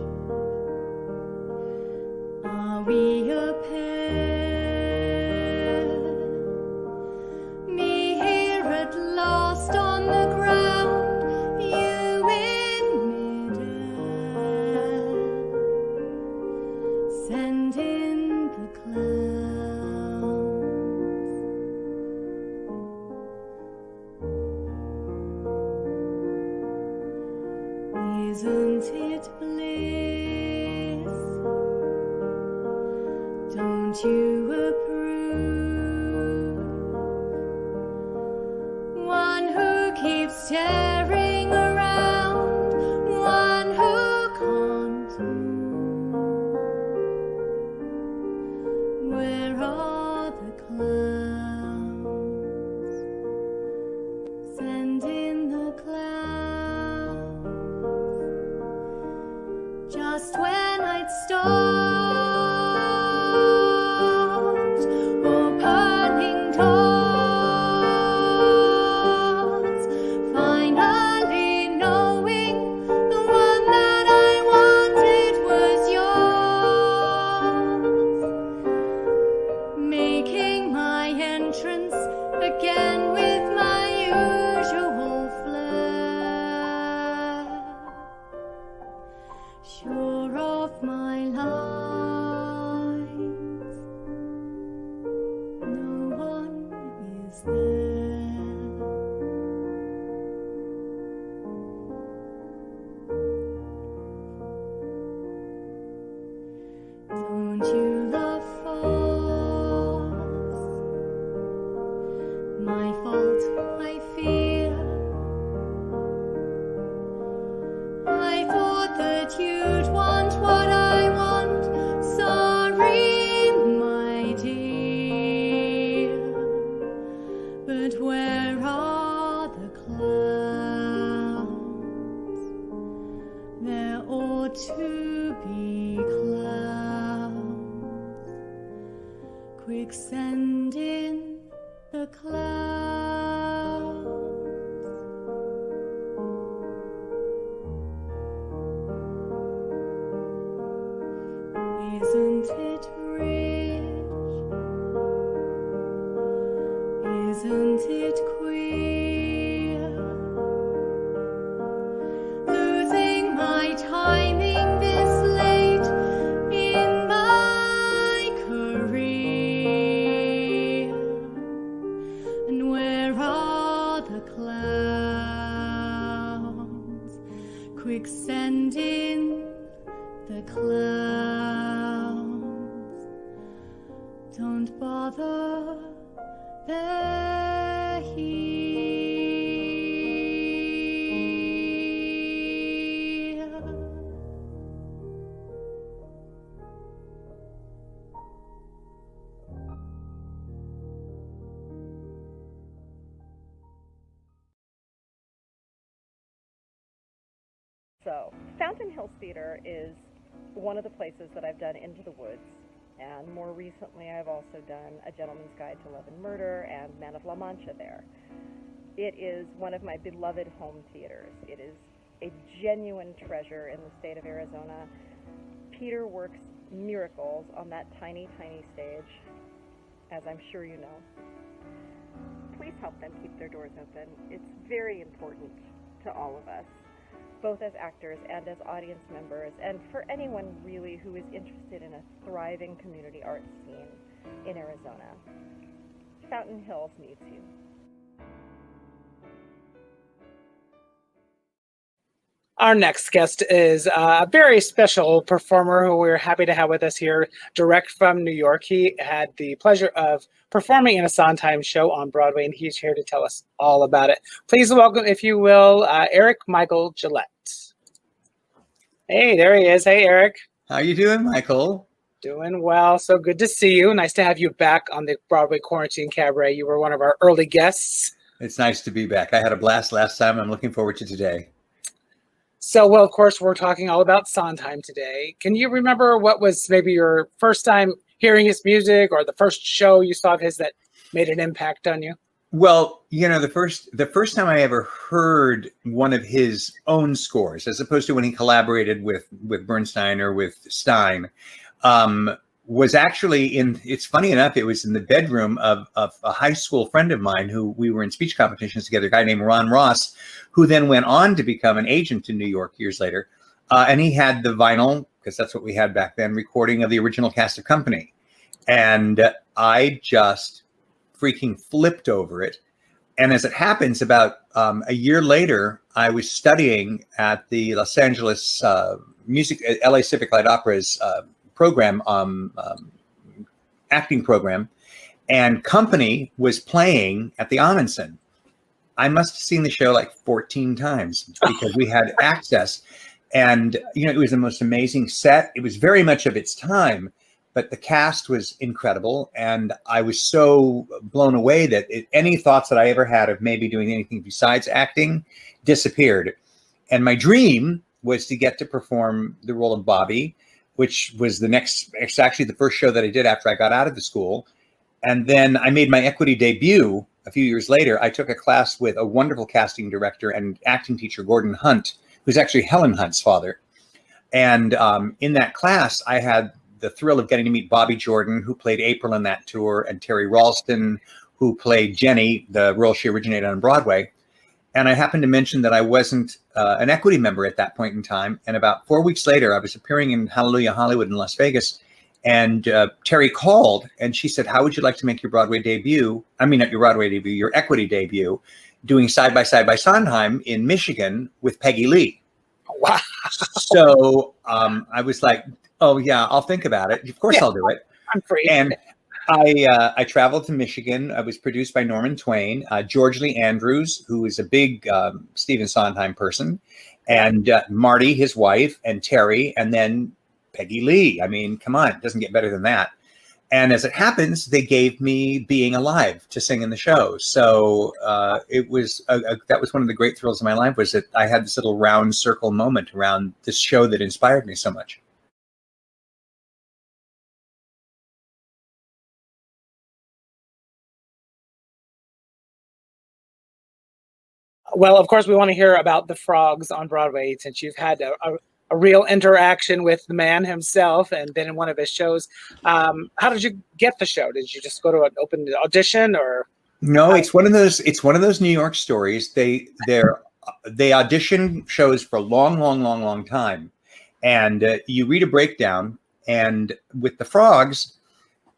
Are we a pair? Me here at last on the ground, you in midair. Send in the clouds. Isn't it bliss? Don't you approve? One who keeps staring around, one who can't move. Don't you love falls? My fault, I fear. I thought that you'd want what I want. Sorry, my dear. But where are the clouds? There ought to be clouds. Quicksand in the clouds. Isn't it rich? Isn't it queer? Losing my timing this late in my career. And where are the clouds? Quicksand in the clouds. Don't bother, they're here. So, Fountain Hills Theater is one of the places that I've done Into the Woods, and more recently I've also done A Gentleman's Guide to Love and Murder and Man of La Mancha there. It is one of my beloved home theaters. It is a genuine treasure in the state of Arizona. Peter works miracles on that tiny, tiny stage, as I'm sure you know. Please help them keep their doors open. It's very important to all of us, both as actors and as audience members, and for anyone really who is interested in a thriving community arts scene in Arizona. Fountain Hills needs you. Our next guest is a very special performer who we're happy to have with us here, direct from New York. He had the pleasure of performing in a Sondheim show on Broadway, and he's here to tell us all about it. Please welcome, if you will, Eric Michael Gillette. Hey, there he is. Hey, Eric. How you doing, Michael? Doing well. So good to see you. Nice to have you back on the Broadway Quarantine Cabaret. You were one of our early guests. It's nice to be back. I had a blast last time. I'm looking forward to today. So, well, of course, we're talking all about Sondheim today. Can you remember what was maybe your first time hearing his music, or the first show you saw of his that made an impact on you? Well, you know, the first time I ever heard one of his own scores, as opposed to when he collaborated with Bernstein or with Stein, was actually it's funny enough, it was in the bedroom of a high school friend of mine who we were in speech competitions together, a guy named Ron Ross, who then went on to become an agent in New York years later. And he had the vinyl, because that's what we had back then, recording of the original cast of Company. And I just freaking flipped over it. And as it happens, about a year later, I was studying at the Los Angeles LA Civic Light Opera's program, acting program, and Company was playing at the Ahmanson. I must have seen the show like 14 times because we had access. And, you know, it was the most amazing set. It was very much of its time, but the cast was incredible. And I was so blown away that any thoughts that I ever had of maybe doing anything besides acting disappeared. And my dream was to get to perform the role of Bobby, which was it's actually the first show that I did after I got out of the school. And then I made my equity debut a few years later. I took a class with a wonderful casting director and acting teacher, Gordon Hunt, who's actually Helen Hunt's father. And in that class, I had the thrill of getting to meet Bobby Jordan, who played April in that tour, and Terry Ralston, who played Jenny, the role she originated on Broadway. And I happened to mention that I wasn't an equity member at that point in time. And about 4 weeks later, I was appearing in Hallelujah Hollywood in Las Vegas. And Terry called and she said, how would you like to make your Broadway debut? I mean, not your Broadway debut, your equity debut, doing Side by Side by Sondheim in Michigan with Peggy Lee. Wow. So I was like, oh yeah, I'll think about it. Of course I'll do it. I'm free. And I traveled to Michigan. I was produced by Norman Twain, George Lee Andrews, who is a big Stephen Sondheim person, and Marty, his wife, and Terry, and then Peggy Lee. I mean, come on, it doesn't get better than that. And as it happens, they gave me Being Alive to sing in the show. So it was that was one of the great thrills of my life, was that I had this little round circle moment around this show that inspired me so much. Well, of course, we want to hear about the frogs on Broadway, since you've had a real interaction with the man himself and been in one of his shows. How did you get the show? Did you just go to an open audition, or? No, it's one of those New York stories. They audition shows for a long time, and you read a breakdown. And with the frogs,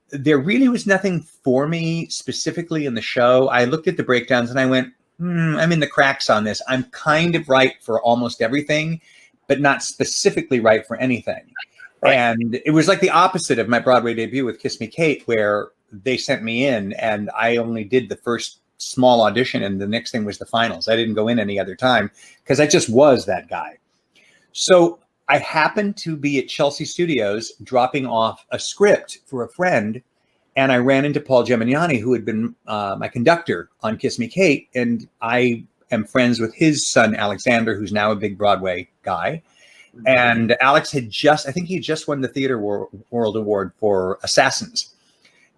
there really was nothing for me specifically in the show. I looked at the breakdowns and I went, I'm in the cracks on this. I'm kind of right for almost everything, but not specifically right for anything. Right. And it was like the opposite of my Broadway debut with Kiss Me Kate, where they sent me in and I only did the first small audition and the next thing was the finals. I didn't go in any other time because I just was that guy. So I happened to be at Chelsea Studios dropping off a script for a friend, and I ran into Paul Gemignani, who had been my conductor on Kiss Me Kate, and I am friends with his son, Alexander, who's now a big Broadway guy. And Alex had I think he just won the Theater World Award for Assassins.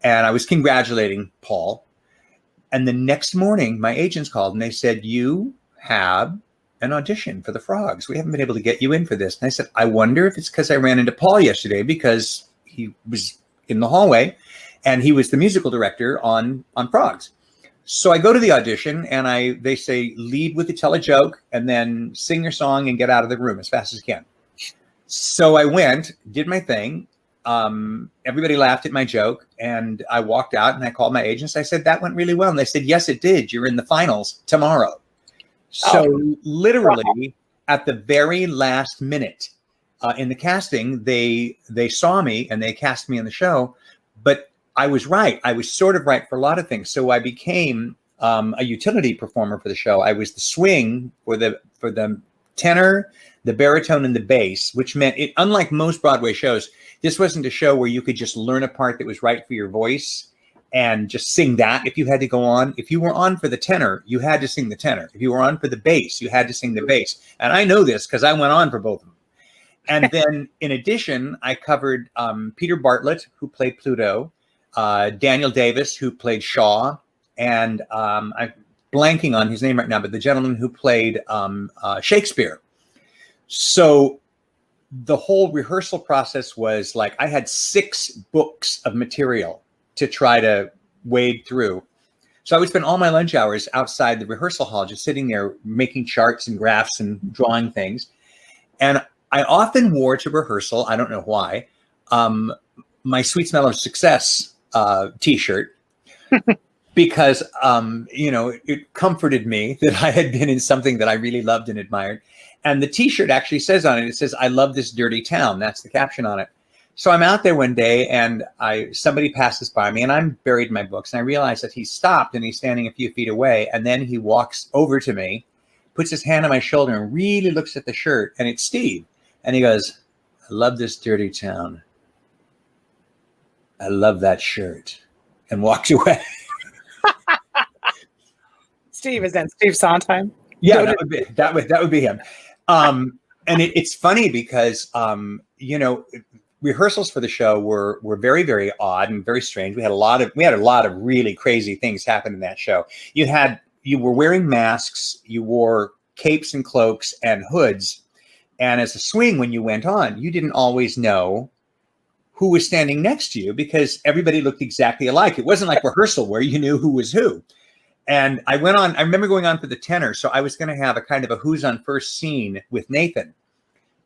And I was congratulating Paul. And the next morning, my agents called and they said, you have an audition for the Frogs. We haven't been able to get you in for this. And I said, I wonder if it's because I ran into Paul yesterday, because he was in the hallway and he was the musical director on Frogs. So I go to the audition and they say, lead with tell a joke and then sing your song and get out of the room as fast as you can. So I went, did my thing. Everybody laughed at my joke and I walked out and I called my agents. I said, that went really well. And they said, yes, it did. You're in the finals tomorrow. So literally at the very last minute in the casting, they saw me and they cast me in the show, but I was right. I was sort of right for a lot of things. So I became a utility performer for the show. I was the swing for the tenor, the baritone, and the bass, which meant it. Unlike most Broadway shows, this wasn't a show where you could just learn a part that was right for your voice and just sing that. If you had to go on, if you were on for the tenor, you had to sing the tenor. If you were on for the bass, you had to sing the bass. And I know this because I went on for both of them. And then in addition, I covered Peter Bartlett, who played Pluto, Daniel Davis, who played Shaw, and I'm blanking on his name right now, but the gentleman who played Shakespeare. So the whole rehearsal process was like, I had 6 books of material to try to wade through. So I would spend all my lunch hours outside the rehearsal hall, just sitting there making charts and graphs and drawing things. And I often wore to rehearsal, I don't know why, my Sweet Smell of Success t-shirt, because it comforted me that I had been in something that I really loved and admired. And the t-shirt actually says on it says, I love this dirty town. That's the caption on it. So I'm out there one day and somebody passes by me and I'm buried in my books. And I realize that he stopped and he's standing a few feet away. And then he walks over to me, puts his hand on my shoulder and really looks at the shirt. And it's Steve. And he goes, I love this dirty town. I love that shirt, and walked away. Steve, is that Steve Sondheim? Yeah, that would be him. And it's funny because rehearsals for the show were very, very odd and very strange. We had a lot of really crazy things happen in that show. You were wearing masks, you wore capes and cloaks and hoods, and as a swing when you went on, you didn't always know who was standing next to you because everybody looked exactly alike. It wasn't like rehearsal where you knew who was who. And I remember going on for the tenor. So I was going to have a kind of a who's on first scene with Nathan.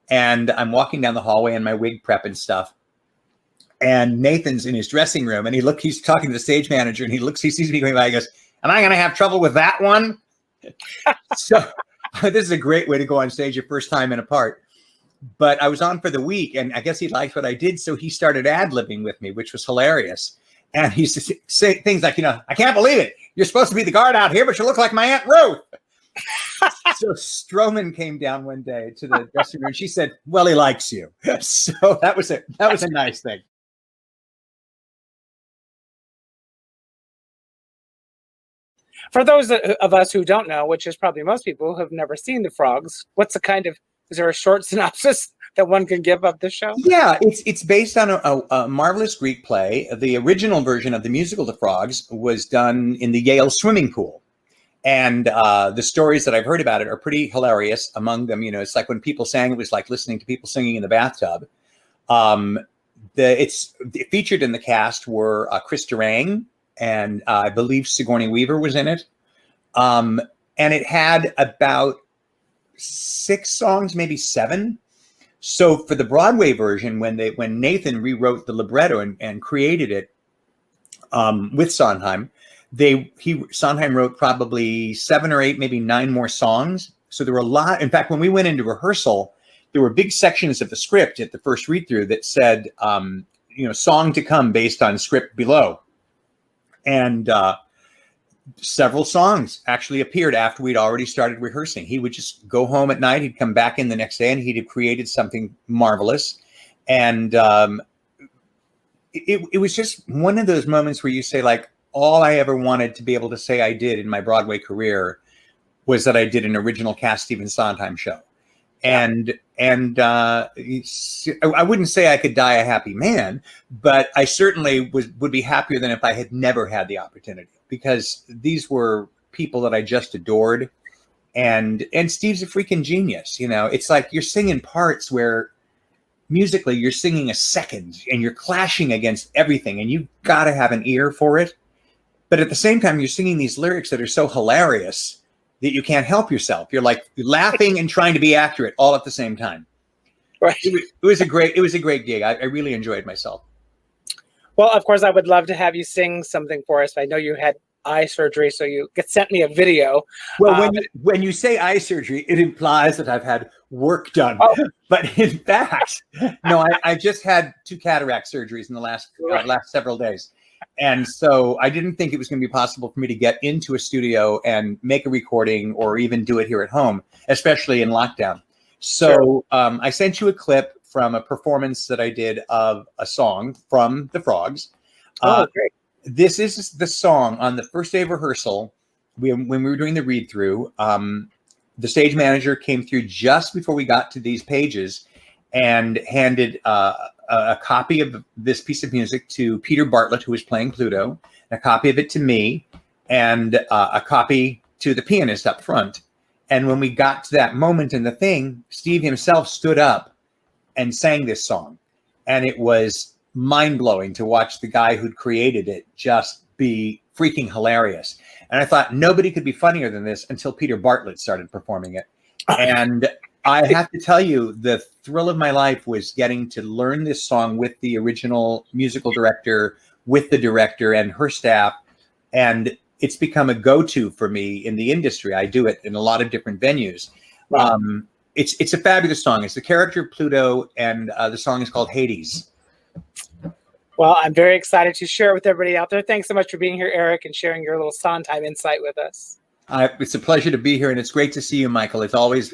And I'm walking down the hallway in my wig prep and stuff. And Nathan's in his dressing room and he's talking to the stage manager and he sees me going by, he goes, am I going to have trouble with that one? this is a great way to go on stage your first time in a part. But I was on for the week, and I guess he liked what I did, so he started ad-libbing with me, which was hilarious. And he used to say things like, I can't believe it. You're supposed to be the guard out here, but you look like my Aunt Ruth. So Stroman came down one day to the dressing room. She said, well, he likes you. So that was a nice thing. For those of us who don't know, which is probably most people who have never seen the Frogs, is there a short synopsis that one can give of the show? Yeah, it's based on a marvelous Greek play. The original version of the musical The Frogs was done in the Yale swimming pool. And the stories that I've heard about it are pretty hilarious. Among them, it's like when people sang, it was like listening to people singing in the bathtub. It's featured in the cast were Chris Durang, and I believe Sigourney Weaver was in it. And it had about 6 songs, maybe 7. So for the Broadway version, when Nathan rewrote the libretto and created it with Sondheim, Sondheim wrote probably 7 or 8, maybe 9 more songs. So there were a lot. In fact, when we went into rehearsal, there were big sections of the script at the first read through that said, song to come based on script below. And several songs actually appeared after we'd already started rehearsing. He would just go home at night. He'd come back in the next day and he'd have created something marvelous. And it was just one of those moments where you say, like, all I ever wanted to be able to say I did in my Broadway career was that I did an original cast Stephen Sondheim show. And I wouldn't say I could die a happy man, but I certainly would be happier than if I had never had the opportunity, because these were people that I just adored. And Steve's a freaking genius. It's like you're singing parts where musically you're singing a second and you're clashing against everything, and you've got to have an ear for it. But at the same time, you're singing these lyrics that are so hilarious that you can't help yourself. You're like laughing and trying to be accurate all at the same time. Right. It was a great gig. I really enjoyed myself. Well, of course, I would love to have you sing something for us. I know you had eye surgery, so you sent me a video. Well, when you say eye surgery, it implies that I've had work done. Oh. But in fact, no, I just had 2 cataract surgeries in the last several days. And so I didn't think it was going to be possible for me to get into a studio and make a recording or even do it here at home, especially in lockdown. So I sent you a clip from a performance that I did of a song from the Frogs. Great. This is the song on the first day of rehearsal. When we were doing the read through, the stage manager came through just before we got to these pages and handed a copy of this piece of music to Peter Bartlett, who was playing Pluto, a copy of it to me, and a copy to the pianist up front. And when we got to that moment in the thing, Steve himself stood up and sang this song. And it was mind-blowing to watch the guy who'd created it just be freaking hilarious. And I thought nobody could be funnier than this until Peter Bartlett started performing it. And I have to tell you, the thrill of my life was getting to learn this song with the original musical director, with the director and her staff. And it's become a go-to for me in the industry. I do it in a lot of different venues. Wow. It's a fabulous song. It's the character of Pluto, and the song is called Hades. Well, I'm very excited to share it with everybody out there. Thanks so much for being here, Eric, and sharing your little Sondheim insight with us. It's a pleasure to be here, and it's great to see you, Michael. It's always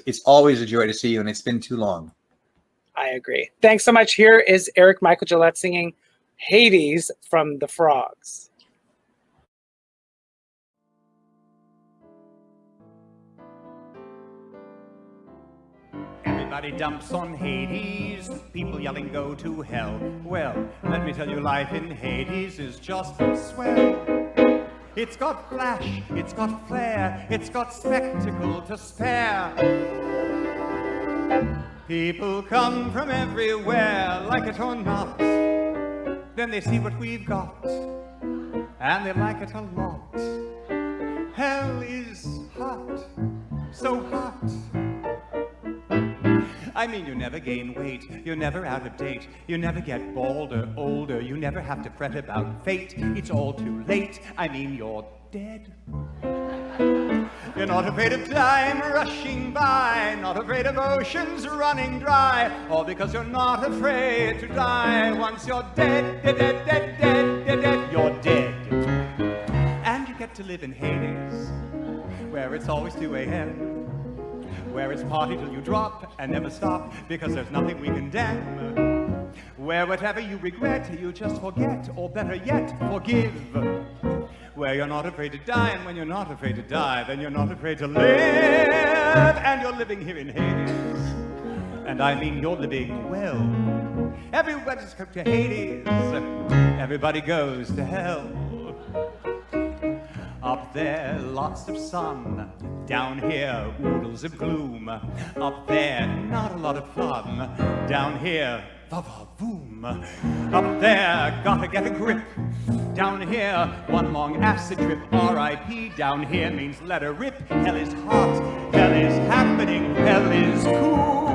a joy to see you, and it's been too long. I agree. Thanks so much. Here is Eric Michael Gillette singing Hades from the Frogs. Everybody dumps on Hades, people yelling go to hell. Well, let me tell you, life in Hades is just swell. It's got flash, it's got flare, it's got spectacle to spare. People come from everywhere, like it or not. Then they see what we've got, and they like it a lot. Hell is hot, so hot. I mean, you never gain weight, you're never out of date, you never get bald or older, you never have to fret about fate, it's all too late, I mean, you're dead. You're not afraid of time rushing by, not afraid of oceans running dry, all because you're not afraid to die. Once you're dead, dead, dead, dead, dead, dead, dead, you're dead. And you get to live in Hades, where it's always 2 a.m., where it's party till you drop and never stop, because there's nothing we condemn, where whatever you regret, you just forget, or better yet, forgive, where you're not afraid to die, and when you're not afraid to die, then you're not afraid to live, and you're living here in Hades, and I mean you're living well. Everybody's come to Hades, everybody goes to hell. Up there, lots of sun. Down here, oodles of gloom. Up there, not a lot of fun. Down here, va-va-voom. Up there, gotta get a grip. Down here, one long acid trip. R.I.P. Down here means let her rip. Hell is hot, hell is happening, hell is cool.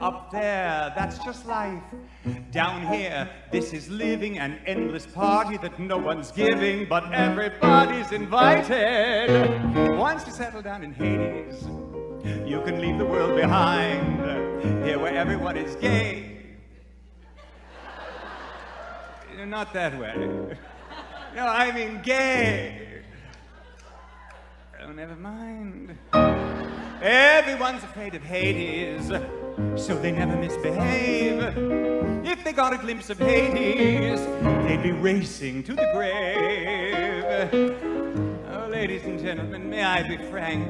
Up there, that's just life. Down here, this is living an endless party that no one's giving, but everybody's invited. Once you settle down in Hades, you can leave the world behind, here where everyone is gay. Not that way. No, I mean gay. Oh, never mind. Everyone's afraid of Hades, so they never misbehave. If they got a glimpse of Hades, they'd be racing to the grave. Oh, ladies and gentlemen, may I be frank?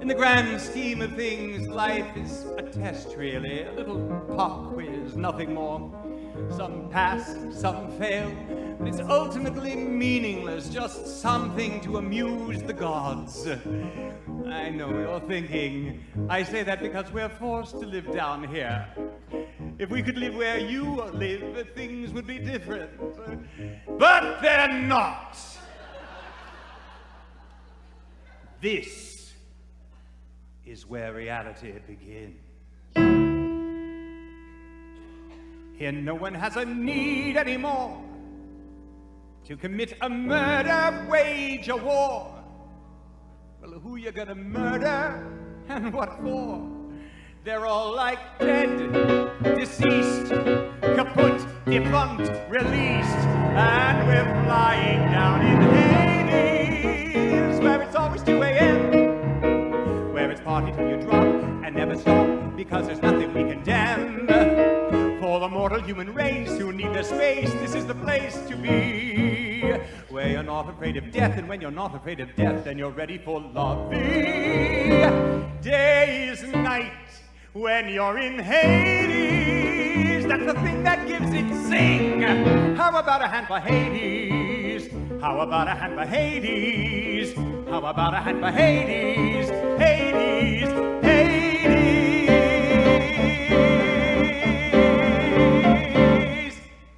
In the grand scheme of things, life is a test, really. A little pop quiz, nothing more. Some pass, some fail, but it's ultimately meaningless, just something to amuse the gods. I know you're thinking, I say that because we're forced to live down here. If we could live where you live, things would be different. But they're not. This is where reality begins. Here no one has a need anymore to commit a murder, wage a war. Well, who you gonna murder and what for? They're all like dead, deceased, kaput, defunct, released, and we're flying down in Hades, where it's always 2 a.m., where it's party till you drop and never stop, because there's nothing we condemn. For the mortal human race who need the space, this is the place to be, where you're not afraid of death, and when you're not afraid of death, then you're ready for loving. Day is night when you're in Hades, that's the thing that gives it sing. How about a hand for Hades? How about a hand for Hades? How about a hand for Hades? Hades, Hades.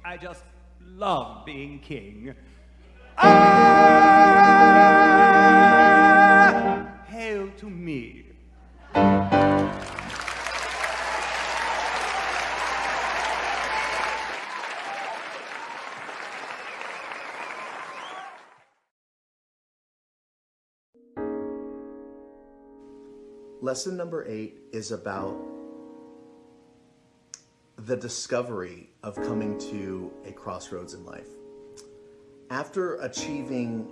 I just love being king. Ah! Hail to me. Lesson number 8 is about the discovery of coming to a crossroads in life. After achieving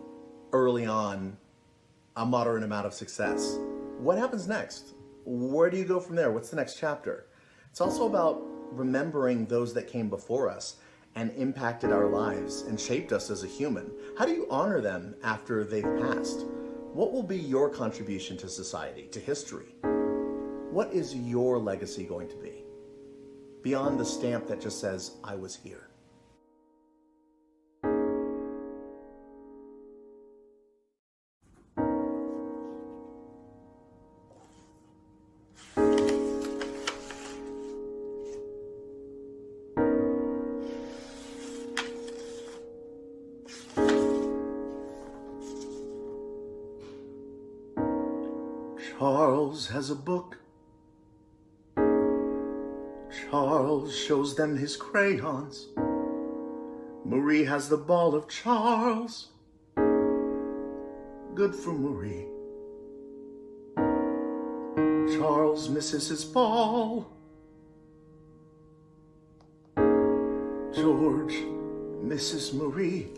early on a moderate amount of success, what happens next? Where do you go from there? What's the next chapter? It's also about remembering those that came before us and impacted our lives and shaped us as a human. How do you honor them after they've passed? What will be your contribution to society, to history? What is your legacy going to be? Beyond the stamp that just says, I was here. Charles has a book. Charles shows them his crayons. Marie has the ball of Charles. good for Marie. Charles misses his ball. George misses Marie.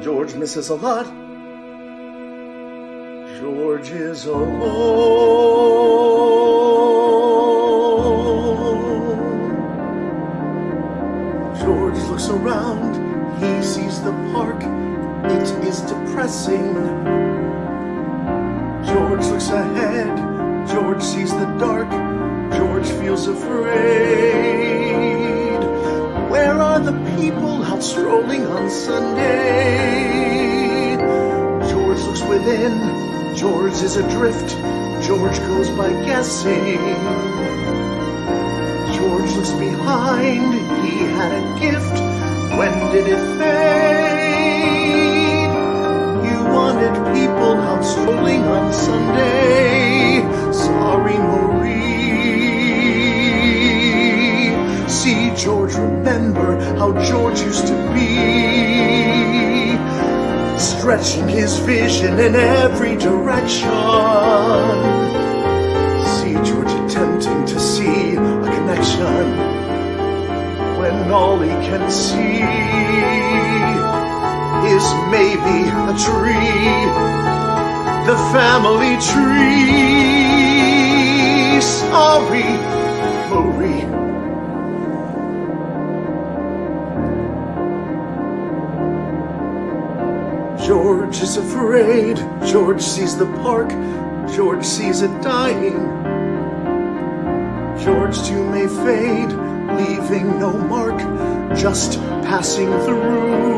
George misses a lot. George is alone. George looks around. He sees the park. It is depressing. George looks ahead. George sees the dark. George feels afraid. Where are the people out strolling on Sunday? George looks within. George is adrift. George goes by guessing. George looks behind. He had a gift. When did it fade? You wanted people out strolling on Sunday. Sorry, Marie. See George, remember how George used to be, stretching his vision in every direction. See George attempting to see a connection when all he can see is maybe a tree, the family tree. Sorry, Marie. George is afraid. George sees the park. George sees it dying. George too may fade, leaving no mark, just passing through.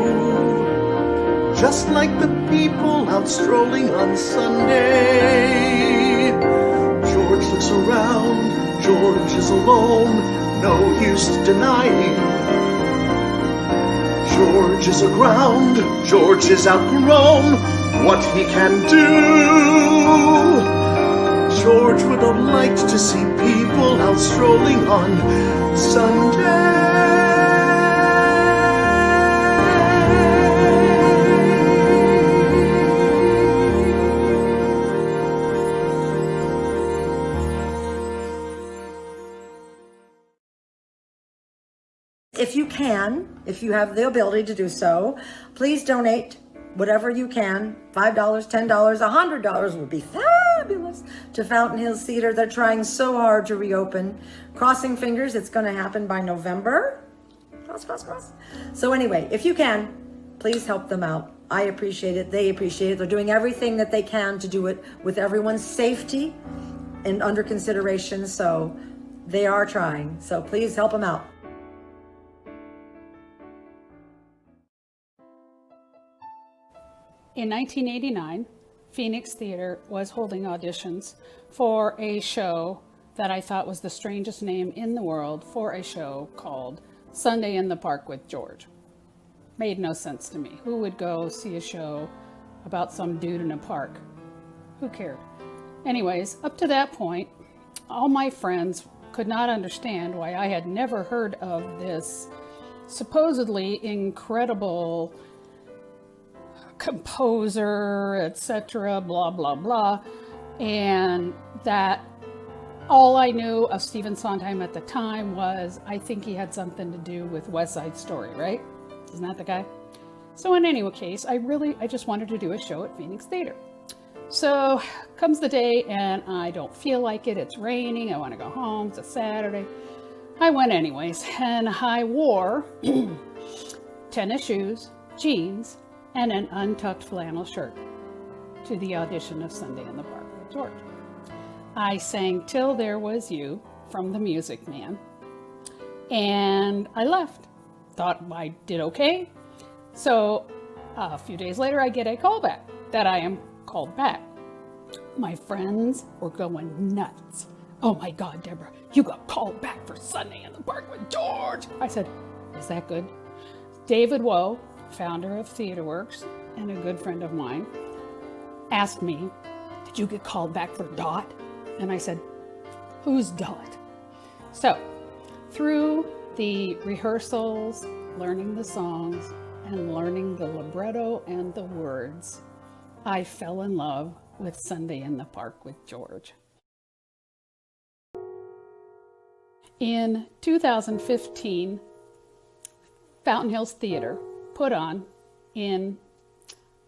Just like the people out strolling on Sunday. George looks around. George is alone. No use denying. George is aground. George is outgrown what he can do. George would have liked to see people out strolling on Sunday. If you can, if you have the ability to do so, please donate whatever you can. $5, $10, $100 would be fabulous to Fountain Hills Theater. They're trying so hard to reopen. Crossing fingers, it's going to happen by November. Cross, cross, cross. So anyway, if you can, please help them out. I appreciate it. They appreciate it. They're doing everything that they can to do it with everyone's safety and under consideration. So they are trying. So please help them out. In 1989, Phoenix Theater was holding auditions for a show that I thought was the strangest name in the world for a show called Sunday in the Park with George. Made no sense to me. Who would go see a show about some dude in a park? Who cared? Anyways, up to that point, all my friends could not understand why I had never heard of this supposedly incredible composer, etc., blah, blah, blah. And that all I knew of Stephen Sondheim at the time was, I think he had something to do with West Side Story, right? Isn't that the guy? So in any case, I just wanted to do a show at Phoenix Theater. So comes the day and I don't feel like it. It's raining. I want to go home. It's a Saturday. I went anyways, and I wore tennis shoes, jeans, and an untucked flannel shirt to the audition of Sunday in the Park with George. I sang Till There Was You from The Music Man, and I left. Thought I did okay. So a few days later, I get a call back that I am called back. My friends were going nuts. Oh my God, Deborah, you got called back for Sunday in the Park with George. I said, is that good? David Woe, founder of TheaterWorks and a good friend of mine, asked me, did you get called back for Dot? And I said, who's Dot? So through the rehearsals, learning the songs, and learning the libretto and the words, I fell in love with Sunday in the Park with George. In 2015, Fountain Hills Theater put on in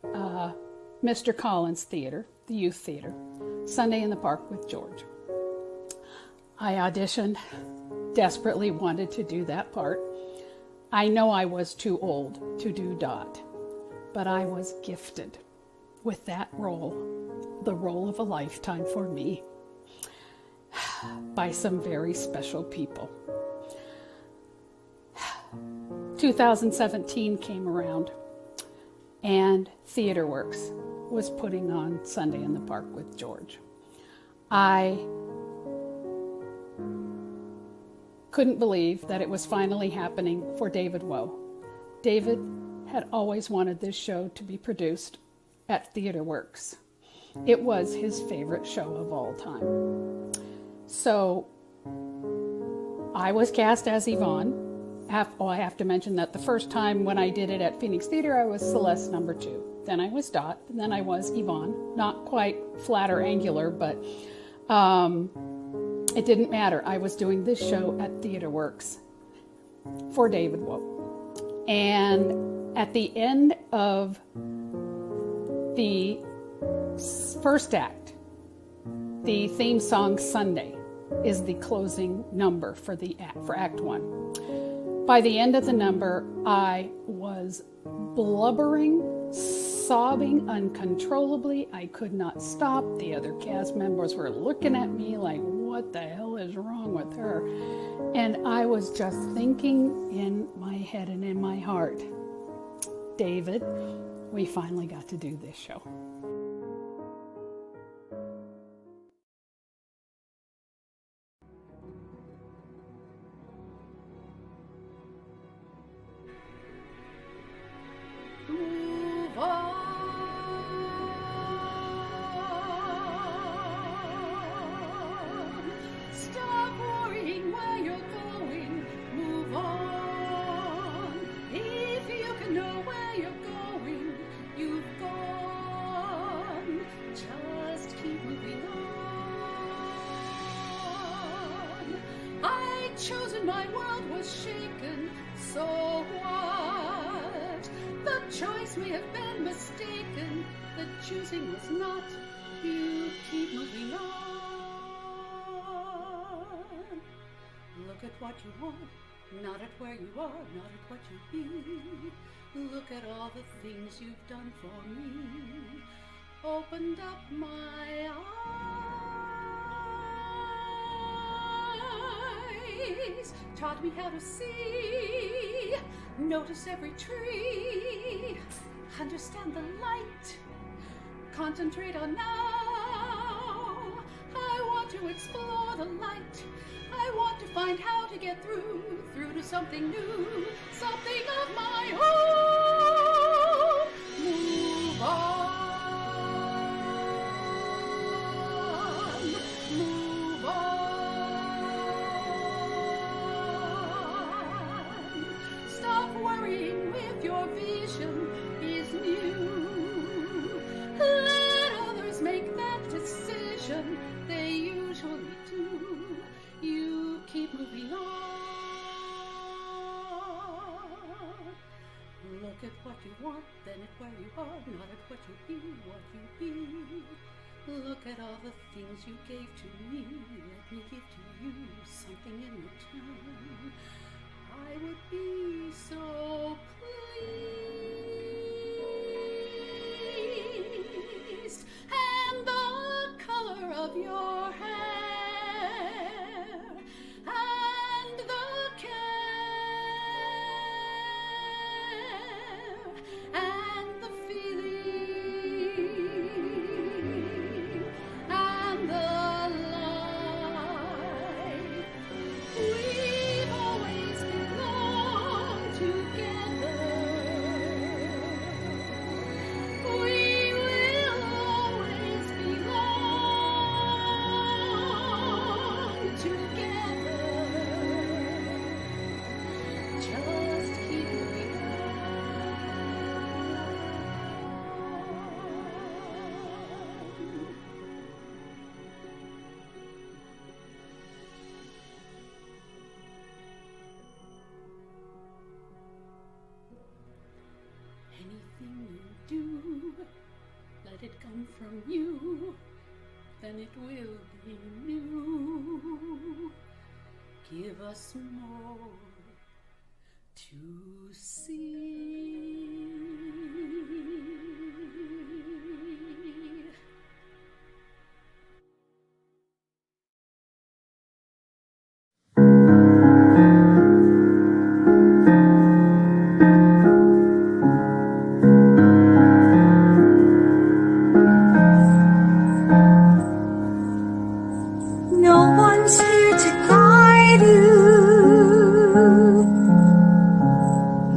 Mr. Collins Theater, the youth theater, Sunday in the Park with George. I auditioned, desperately wanted to do that part. I know I was too old to do Dot, but I was gifted with that role, the role of a lifetime for me, by some very special people. 2017 came around, and TheaterWorks was putting on Sunday in the Park with George. I couldn't believe that it was finally happening for David Woe. David had always wanted this show to be produced at TheaterWorks. It was his favorite show of all time. So I was cast as Yvonne. I have to mention that the first time when I did it at Phoenix Theater, I was Celeste number 2. Then I was Dot, and then I was Yvonne. Not quite flat or angular, but it didn't matter. I was doing this show at TheaterWorks for David Woe. And at the end of the first act, the theme song Sunday is the closing number for Act 1. By the end of the number, I was blubbering, sobbing uncontrollably. I could not stop. The other cast members were looking at me like, what the hell is wrong with her? And I was just thinking in my head and in my heart, David, we finally got to do this show. Move on. Stop worrying where you're going. Move on. If you can know where you're going, you've gone. Just keep moving on. I'd chosen, my world was shaken, so what? The choice may have been mistaken, the choosing was not. You keep moving on. Look at what you want, not at where you are, not at what you be. Look at all the things you've done for me. Opened up my eyes, taught me how to see, notice every tree, understand the light, concentrate on now. I want to explore the light. I want to find how to get through to something new, something of my own. Move on, move on. Stop worrying if your vision is new. Let others make that decision, they usually do. You keep moving on. Look at what you want, then at where you are, not at what you be, what you be. Look at all the things you gave to me. Let me give to you something in return. I would be so pleased. And the color of your hair, and the care, and the feeling, and the love let it come from you, then it will be new. Give us more to see. No one's here to guide you.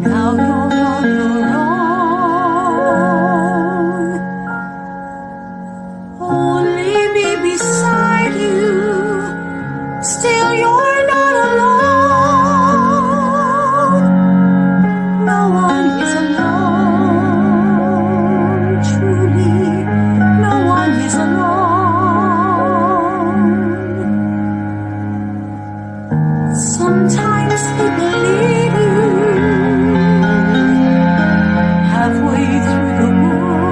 Now you're on your own. Only me beside you. Still you're not alone. No one is alone. Truly, no one is alone. Sometimes people leave you halfway through the moon.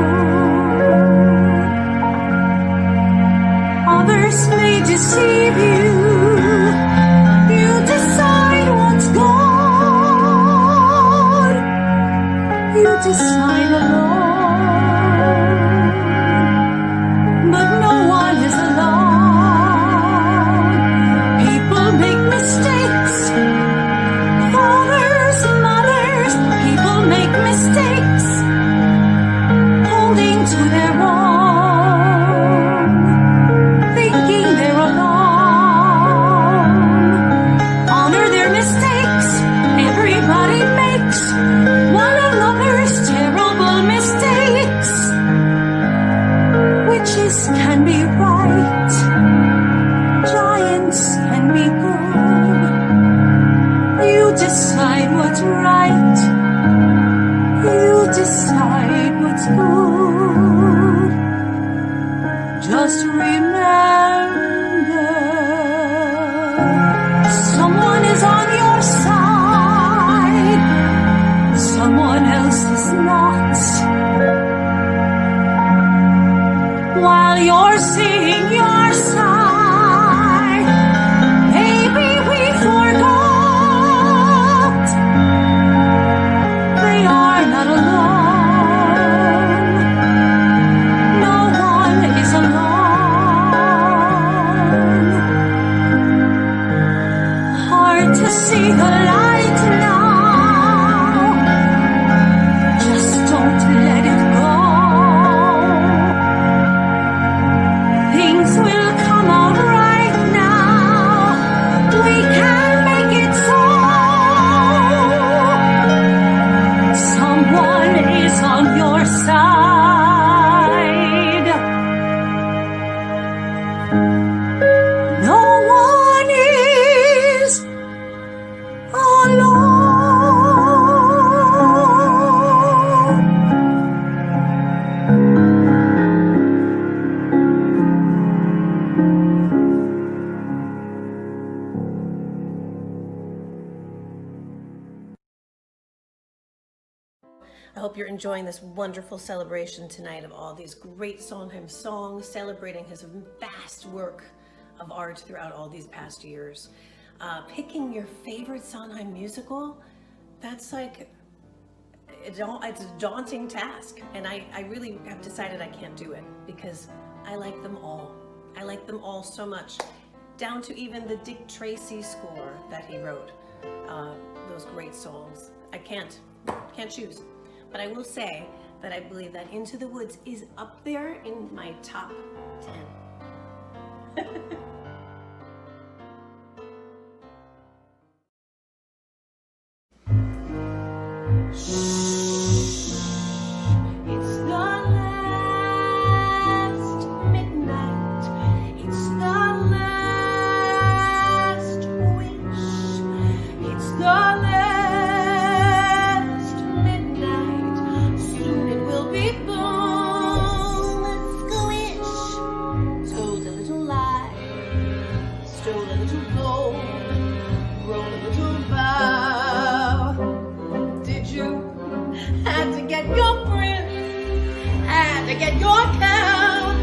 Others may deceive you. You decide what's good. You decide alone. But no one is alone. People make mistakes. Fathers, mothers, people make mistakes. Holding to their own. Thinking they're alone. Honor their mistakes. Everybody makes one another's terrible mistakes. Witches can be right. Giants can be good. You decide what's right. You decide what's good. Just remember, someone is on your side. Someone else is not. While you're seeing your side, maybe we forgot they are not alone. No one is alone. Hard to see the light now. Just don't let it go. Things will come out right now. We can make it so. Someone is on your side. No one is alone. I hope you're enjoying this wonderful celebration tonight of all these great Sondheim songs, celebrating his vast work of art throughout all these past years. Picking your favorite Sondheim musical, that's like, it's a daunting task. And I really have decided I can't do it because I like them all. I like them all so much, down to even the Dick Tracy score that he wrote. Those great songs. I can't choose. But I will say that I believe that Into the Woods is up there in my top 10. It's the last midnight. It's the last wish. It's the last midnight. Soon it will be boom and squish. Told a little lie, stole a little gold, rolled a little bow. Did you? Had to get your prince, had to to get your cow.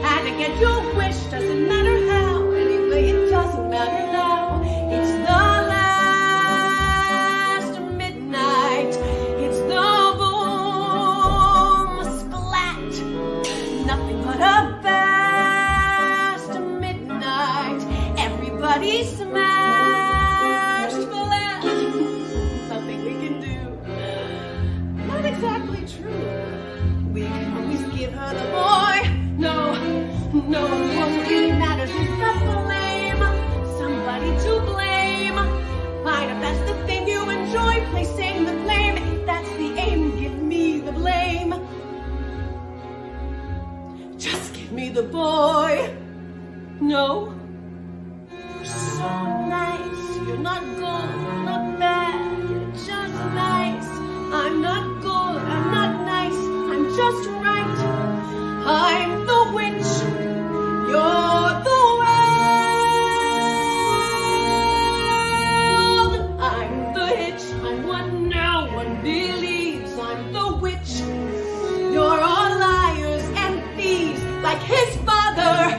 Had to get your wish, doesn't matter how. Anyway, it doesn't matter now. It's the last midnight. It's the boom splat. Nothing but a vast midnight. Everybody smashed flat. Nothing we can do. Not exactly true. We can always give her the boy. No, what really matters is the blame. Somebody to blame. Fine, if that's the thing you enjoy, placing the blame. If that's the aim, give me the blame. Just give me the boy. No. You're so nice. You're not good, not bad. You're just nice. I'm not good, I'm not nice. I'm just right. I'm the witch. You're the world. I'm the hitch. I'm what no one believes. I'm the witch. You're all liars and thieves, like his father,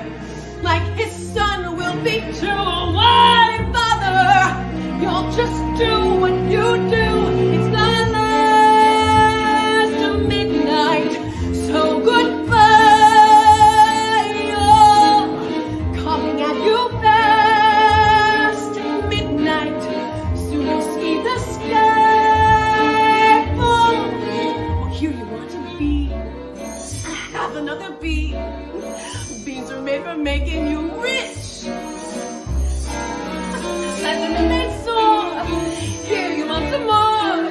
like his son will be too. Why bother? You'll just do what you do. It's the last of midnight, so goodbye. Oh, coming at you fast. Midnight, soon you'll see the sky full. Oh, here you want to be. Have another bee. Bees are made for making you rich. Let them remain sore. Here you want some more.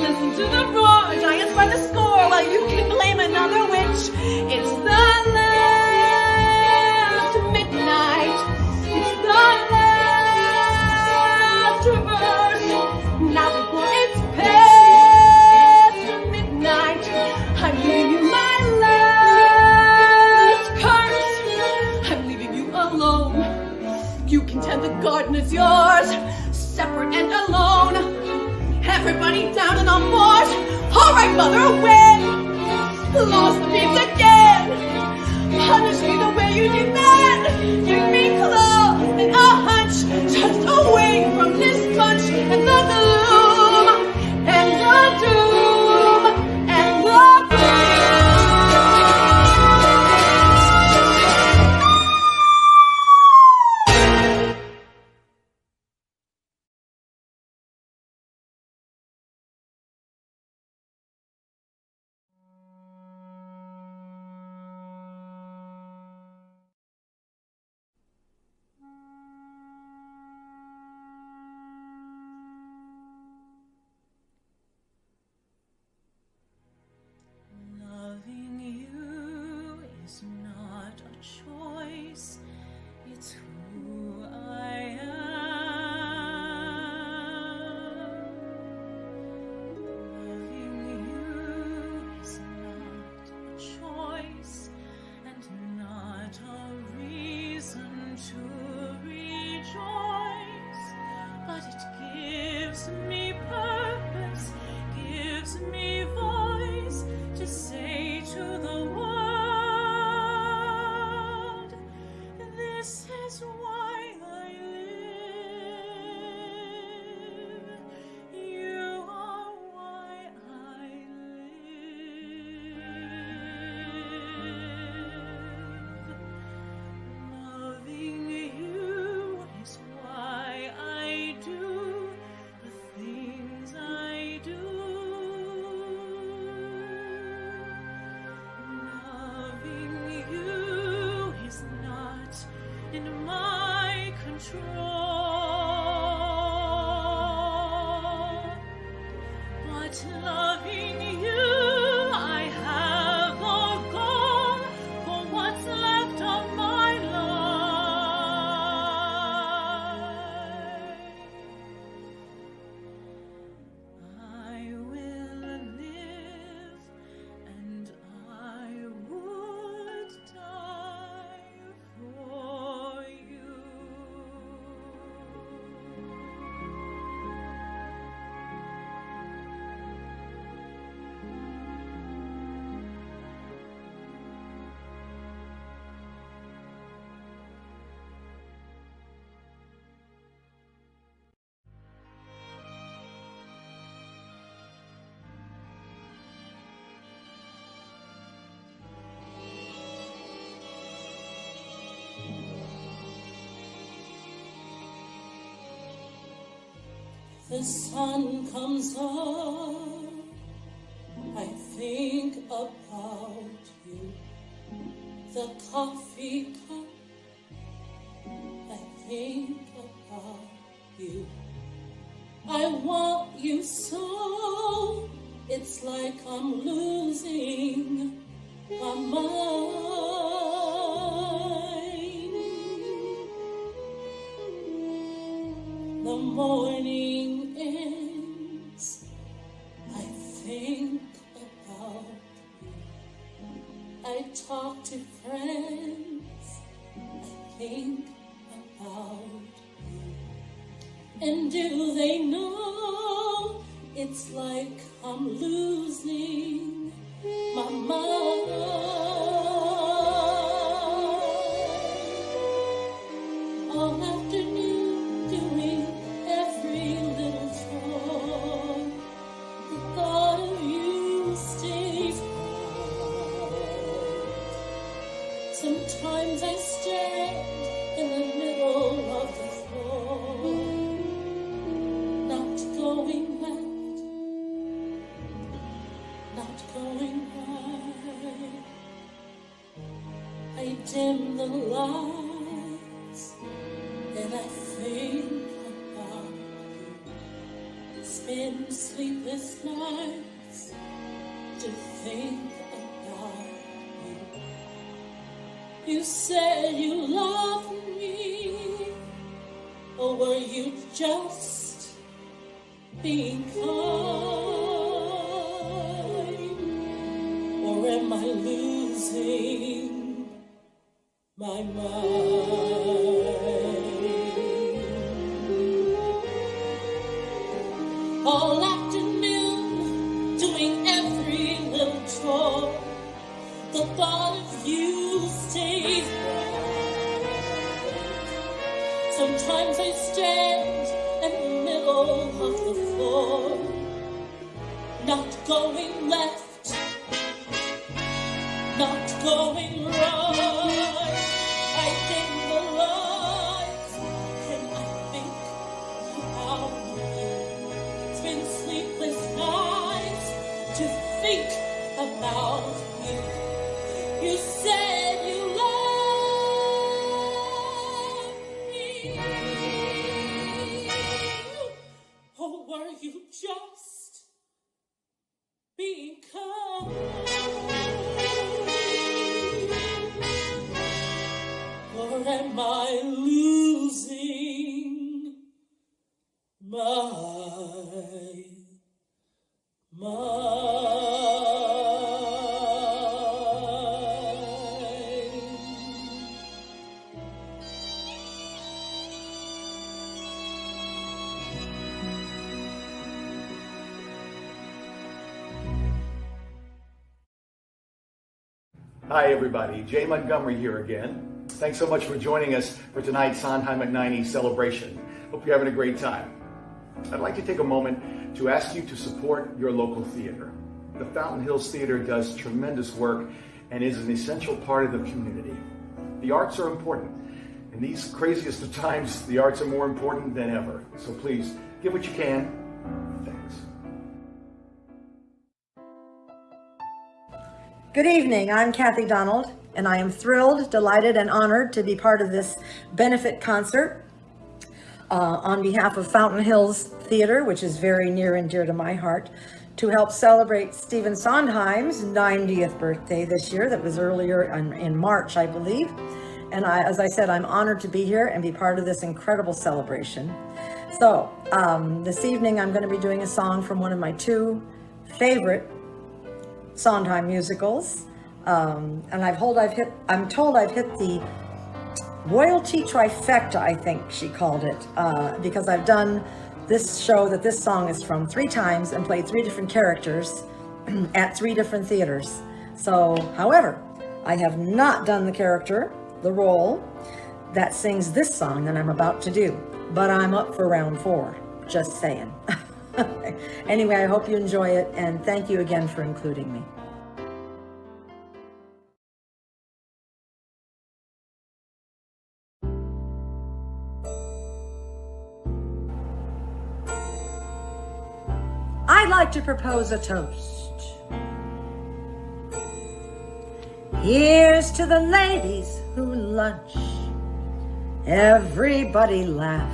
Listen to the roar. Giants by the score while you can blame another witch. It's the last midnight. It's the last reverse. Now before it's past midnight, I'm giving you my last curse. I'm leaving you alone. You can tend the garden is yours, separate and alone. Everybody down and on board. All right, mother, win. Lost the beats again. Punish me the way you demand. Give me claws and a hunch, just away from this bunch and the gloom and the doom and the the sun comes up, I think about you. The coffee cup, I think about you. I want you so, it's like I'm losing my mind. The morning ends, I think about you. I talk to friends, I think about you. And do they know it's like I'm losing my mind? All afternoon doing every little chore, the thought of you stays hard. Sometimes I stand in the middle of the floor, not going left, not going right. I dim the lights and I think about you. Spend sleepless nights to think about you. You said you loved me, or were you just being kind? Or am I losing my mind? All afternoon, doing every little chore, the thought of you stays bright. Sometimes I stand in the middle of the floor, not going left, not going right. I dim the lights and I think about you. Spend sleepless nights to think about you. You said you loved me, or were you just being kind? Or am I losing my Hi, everybody. Jay Montgomery here again. Thanks so much for joining us for tonight's Sondheim at 90 celebration. Hope you're having a great time. I'd like to take a moment to ask you to support your local theater. The Fountain Hills Theater does tremendous work and is an essential part of the community. The arts are important. In these craziest of times, the arts are more important than ever. So please, give what you can. Thanks. Good evening, I'm Kathy Donald, and I am thrilled, delighted, and honored to be part of this benefit concert on behalf of Fountain Hills Theater, which is very near and dear to my heart, to help celebrate Stephen Sondheim's 90th birthday this year. That was earlier in March, I believe. And as I said, I'm honored to be here and be part of this incredible celebration. So this evening, I'm going to be doing a song from one of my two favorite Sondheim musicals, and I'm told I've hit the royalty trifecta, I think she called it, because I've done this show that this song is from 3 times and played 3 different characters at 3 different theaters. So, however, I have not done the character, the role that sings this song that I'm about to do, but I'm up for round 4, just saying. Anyway, I hope you enjoy it, and thank you again for including me. like to propose a toast. Here's to the ladies who lunch. Everybody laugh.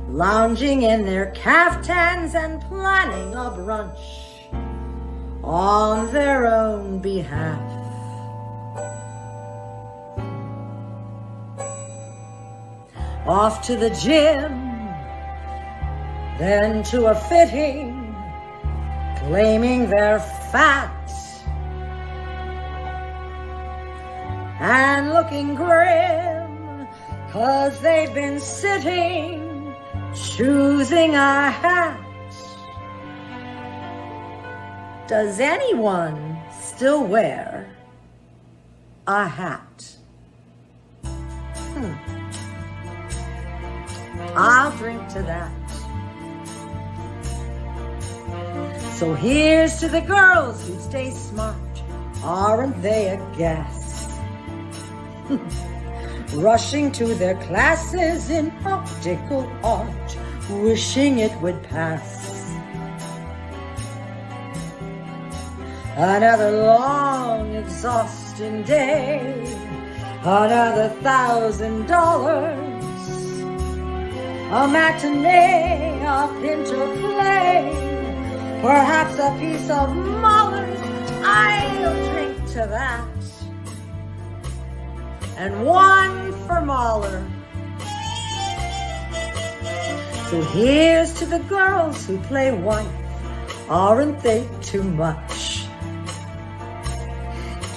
Lounging in their caftans and planning a brunch on their own behalf. Off to the gym, then to a fitting, claiming they're fat and looking grim, 'cause they've been sitting, choosing a hat. Does anyone still wear a hat? I'll drink to that. So here's to the girls who stay smart. Aren't they a gas? Rushing to their classes in optical art, wishing it would pass. Another long, exhausting day, another $1,000. A matinee, a pinto play, perhaps a piece of Mahler's. I'll drink to that. And one for Mahler. So here's to the girls who play wife. Aren't they too much?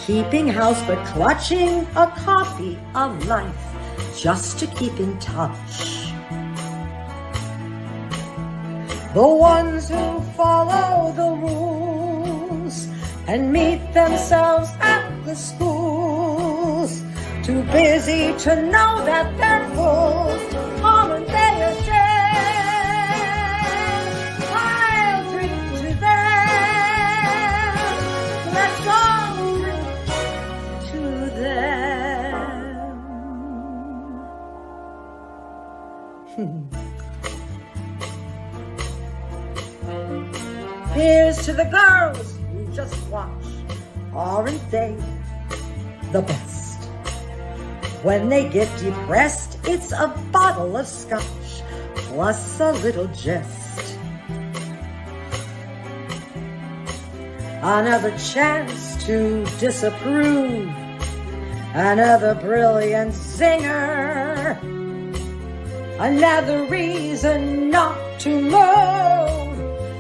Keeping house but clutching a copy of life just to keep in touch. The ones who follow the rules and meet themselves at the schools, too busy to know that they're fools. Aren't they a shame? I'll drink to them. Let's all drink to them. Here's to the girls who just watch. Aren't they the best? When they get depressed, it's a bottle of scotch plus a little jest. Another chance to disapprove. Another brilliant singer. Another reason not to move.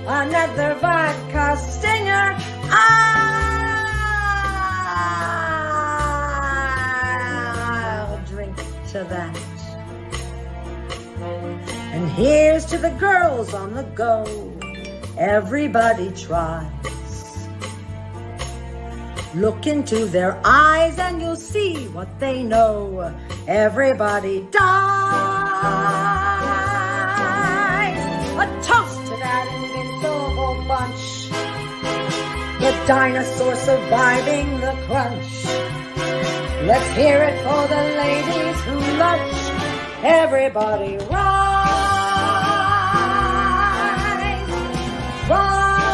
Another vodka stinger. I'll drink to that. And here's to the girls on the go. Everybody tries. Look into their eyes and you'll see what they know. Everybody dies. A toast to that invincible bunch. The dinosaur surviving the crunch. Let's hear it for the ladies who lunch. Everybody rise. Rise.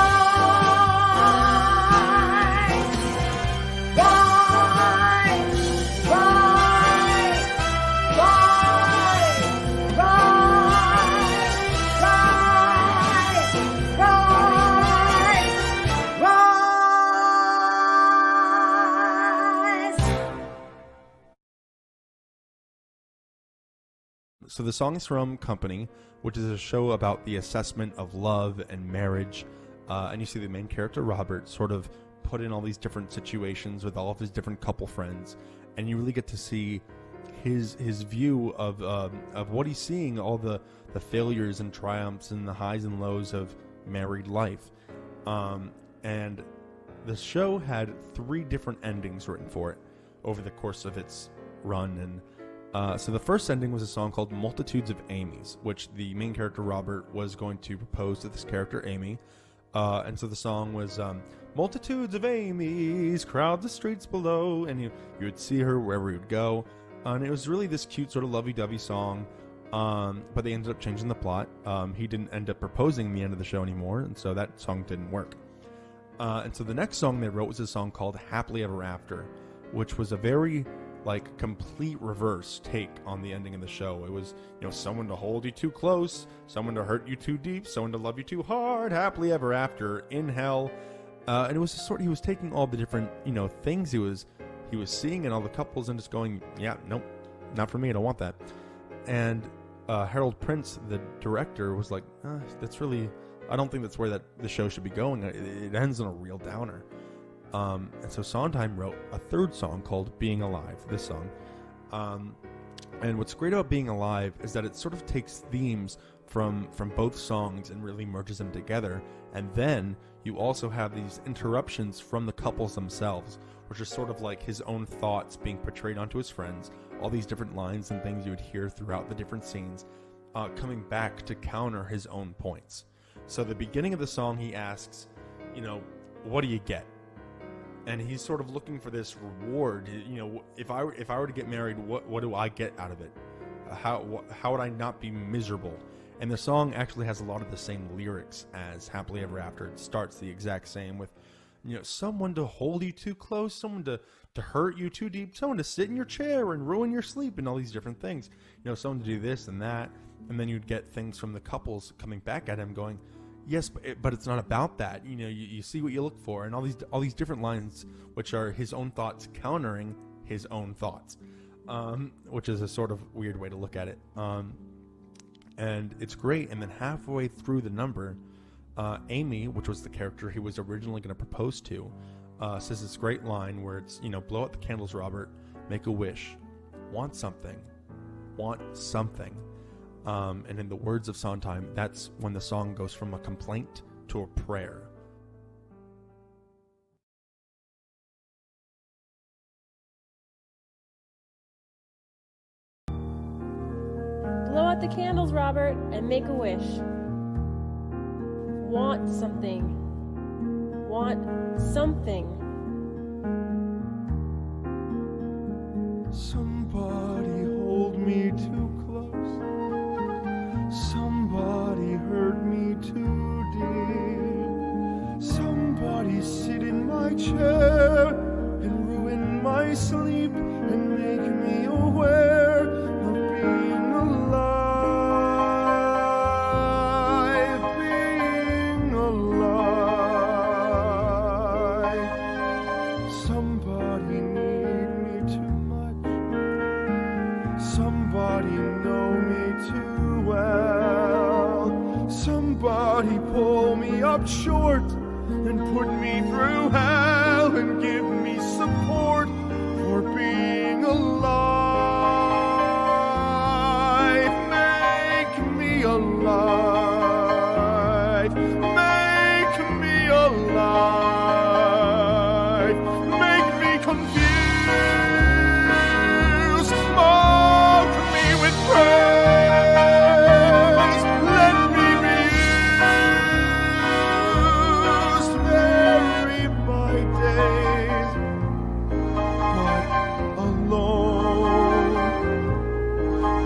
So the song is from Company, which is a show about the assessment of love and marriage. And you see the main character, Robert, sort of put in all these different situations with all of his different couple friends. And you really get to see his view of what he's seeing, all the failures and triumphs and the highs and lows of married life. And the show had 3 different endings written for it over the course of its run. And so the first ending was a song called Multitudes of Amy's, which the main character Robert was going to propose to this character Amy. And so the song was multitudes of Amy's crowd the streets below, and you would see her wherever you would go. And it was really this cute sort of lovey-dovey song But they ended up changing the plot. He didn't end up proposing in the end of the show anymore, and so that song didn't work. And so the next song they wrote was a song called Happily Ever After, which was a very complete reverse take on the ending of the show. It was, someone to hold you too close, someone to hurt you too deep, someone to love you too hard, happily ever after, in hell. And it was he was taking all the different, things he was seeing in all the couples and just going, yeah, nope, not for me, I don't want that. And Harold Prince, the director, was like, that's really, I don't think that's where the show should be going. It ends on a real downer. And so Sondheim wrote a third song called Being Alive, this song. And what's great about Being Alive is that it sort of takes themes from both songs and really merges them together. And then you also have these interruptions from the couples themselves, which are sort of like his own thoughts being portrayed onto his friends, all these different lines and things you would hear throughout the different scenes, coming back to counter his own points. So the beginning of the song, he asks, what do you get? And he's sort of looking for this reward. If I were to get married, what do I get out of it? How would I not be miserable? And the song actually has a lot of the same lyrics as Happily Ever After. It starts the exact same with, someone to hold you too close, someone to hurt you too deep, someone to sit in your chair and ruin your sleep, and all these different things. Someone to do this and that. And then you'd get things from the couples coming back at him going, yes, but it's not about that. You see what you look for, and all these different lines, which are his own thoughts countering his own thoughts, which is a sort of weird way to look at it. And it's great. And then halfway through the number, Amy, which was the character he was originally going to propose to, says this great line where it's, blow out the candles, Robert, make a wish, want something. And in the words of Sondheim, that's when the song goes from a complaint to a prayer. Blow out the candles, Robert, and make a wish. Want something. Somebody hold me too close. Somebody hurt me too deep. Somebody sit in my chair and ruin my sleep and make me aware of being alive, being alive. Somebody need me too much. Somebody know me too well. Somebody pull me up short and put me through hell and give me support for being alive. Make me alive. Make me alive. Make me confused. Mock me with praise. Let me be used. Vary my days. But alone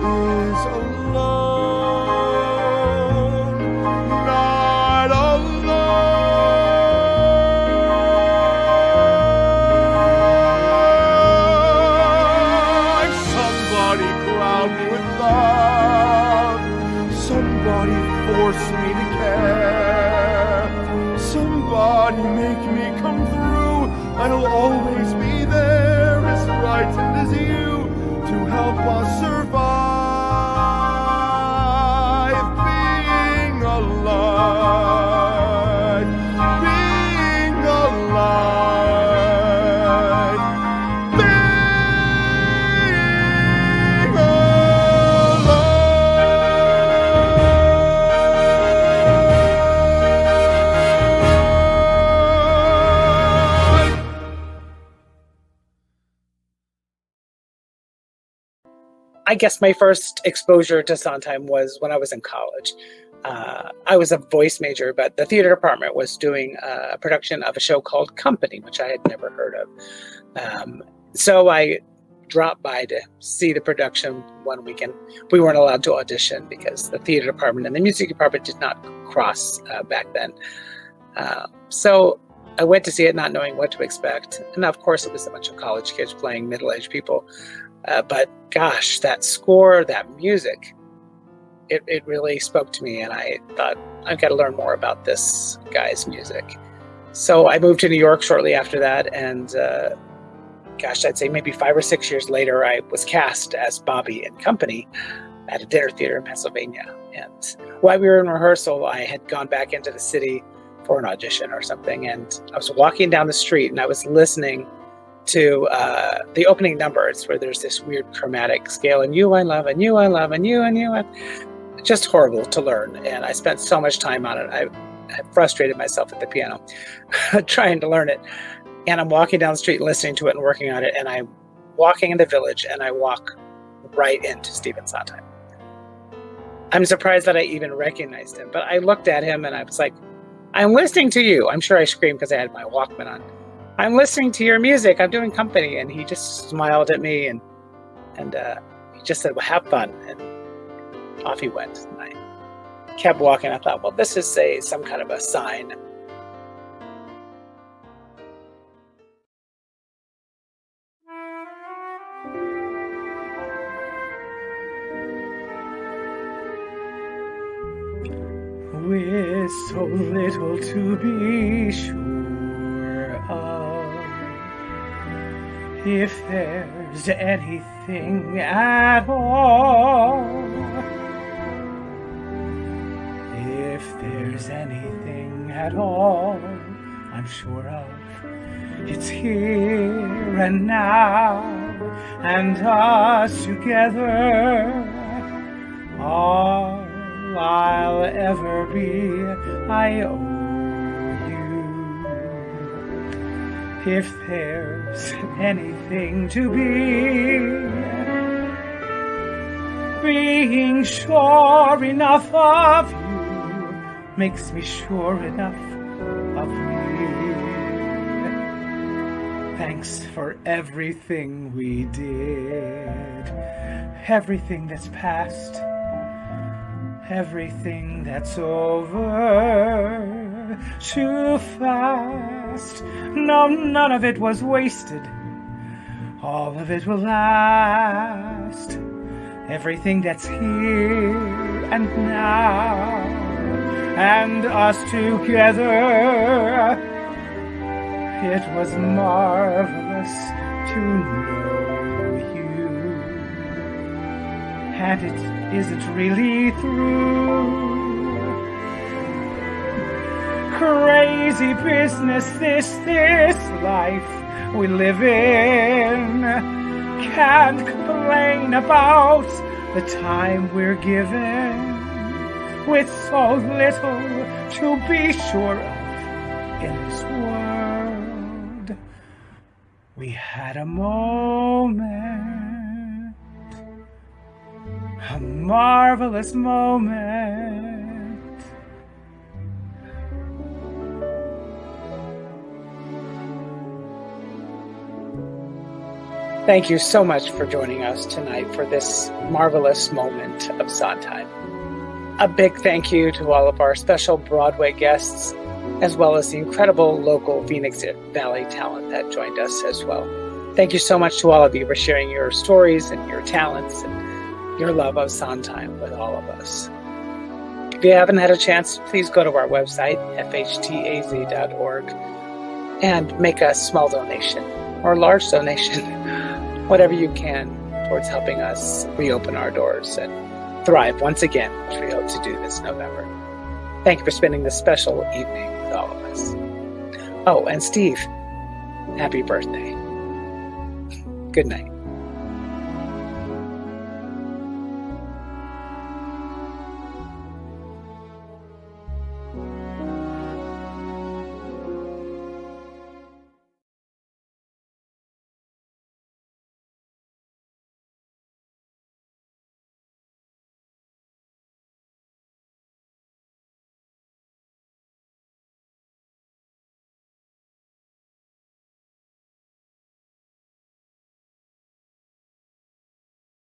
is alone. Not alive. Somebody crowd me with love. Somebody force me to care. Somebody make me come through. I'll always be there, as frightened as you, to help us survive. Being alive. Being alive. Being alive. I guess my first exposure to Sondheim was when I was in college. I was a voice major, but the theater department was doing a production of a show called Company, which I had never heard of. So I drop by to see the production one weekend. We weren't allowed to audition because the theater department and the music department did not cross back then. So I went to see it not knowing what to expect. And of course, it was a bunch of college kids playing middle-aged people. But gosh, that score, that music, it really spoke to me. And I thought, I've got to learn more about this guy's music. So I moved to New York shortly after that. And I'd say maybe 5 or 6 years later, I was cast as Bobby and Company at a dinner theater in Pennsylvania. And while we were in rehearsal, I had gone back into the city for an audition or something. And I was walking down the street and I was listening to the opening numbers where there's this weird chromatic scale, and you I love, and you I love, and you and you. Just horrible to learn. And I spent so much time on it. I frustrated myself at the piano trying to learn it. And I'm walking down the street listening to it and working on it. And I'm walking in the Village and I walk right into Stephen Sondheim. I'm surprised that I even recognized him, but I looked at him and I was like, I'm listening to you. I'm sure I screamed because I had my Walkman on. I'm listening to your music. I'm doing Company. And he just smiled at me and he just said, well, have fun. And off he went. And I kept walking. I thought, well, this is some kind of a sign. With so little to be sure of, if there's anything at all, if there's anything at all I'm sure of, it's here and now, and us together are I'll ever be. I owe you. If there's anything to be, being sure enough of you makes me sure enough of me. Thanks for everything we did, everything that's past, everything that's over too fast. No, none of it was wasted. All of it will last. Everything that's here and now, and us together. It was marvelous to know you, and it isn't really through. Crazy business, this life we live in. Can't complain about the time we're given, with so little to be sure of in this world. We had a moment, a marvelous moment. Thank you so much for joining us tonight for this marvelous moment of Sondheim. A big thank you to all of our special Broadway guests, as well as the incredible local Phoenix Valley talent that joined us as well. Thank you so much to all of you for sharing your stories and your talents and your love of Sondheim with all of us. If you haven't had a chance, please go to our website, fhtaz.org, and make a small donation or large donation, whatever you can, towards helping us reopen our doors and thrive once again, which we hope to do this November. Thank you for spending this special evening with all of us. Oh, and Steve, happy birthday. Good night.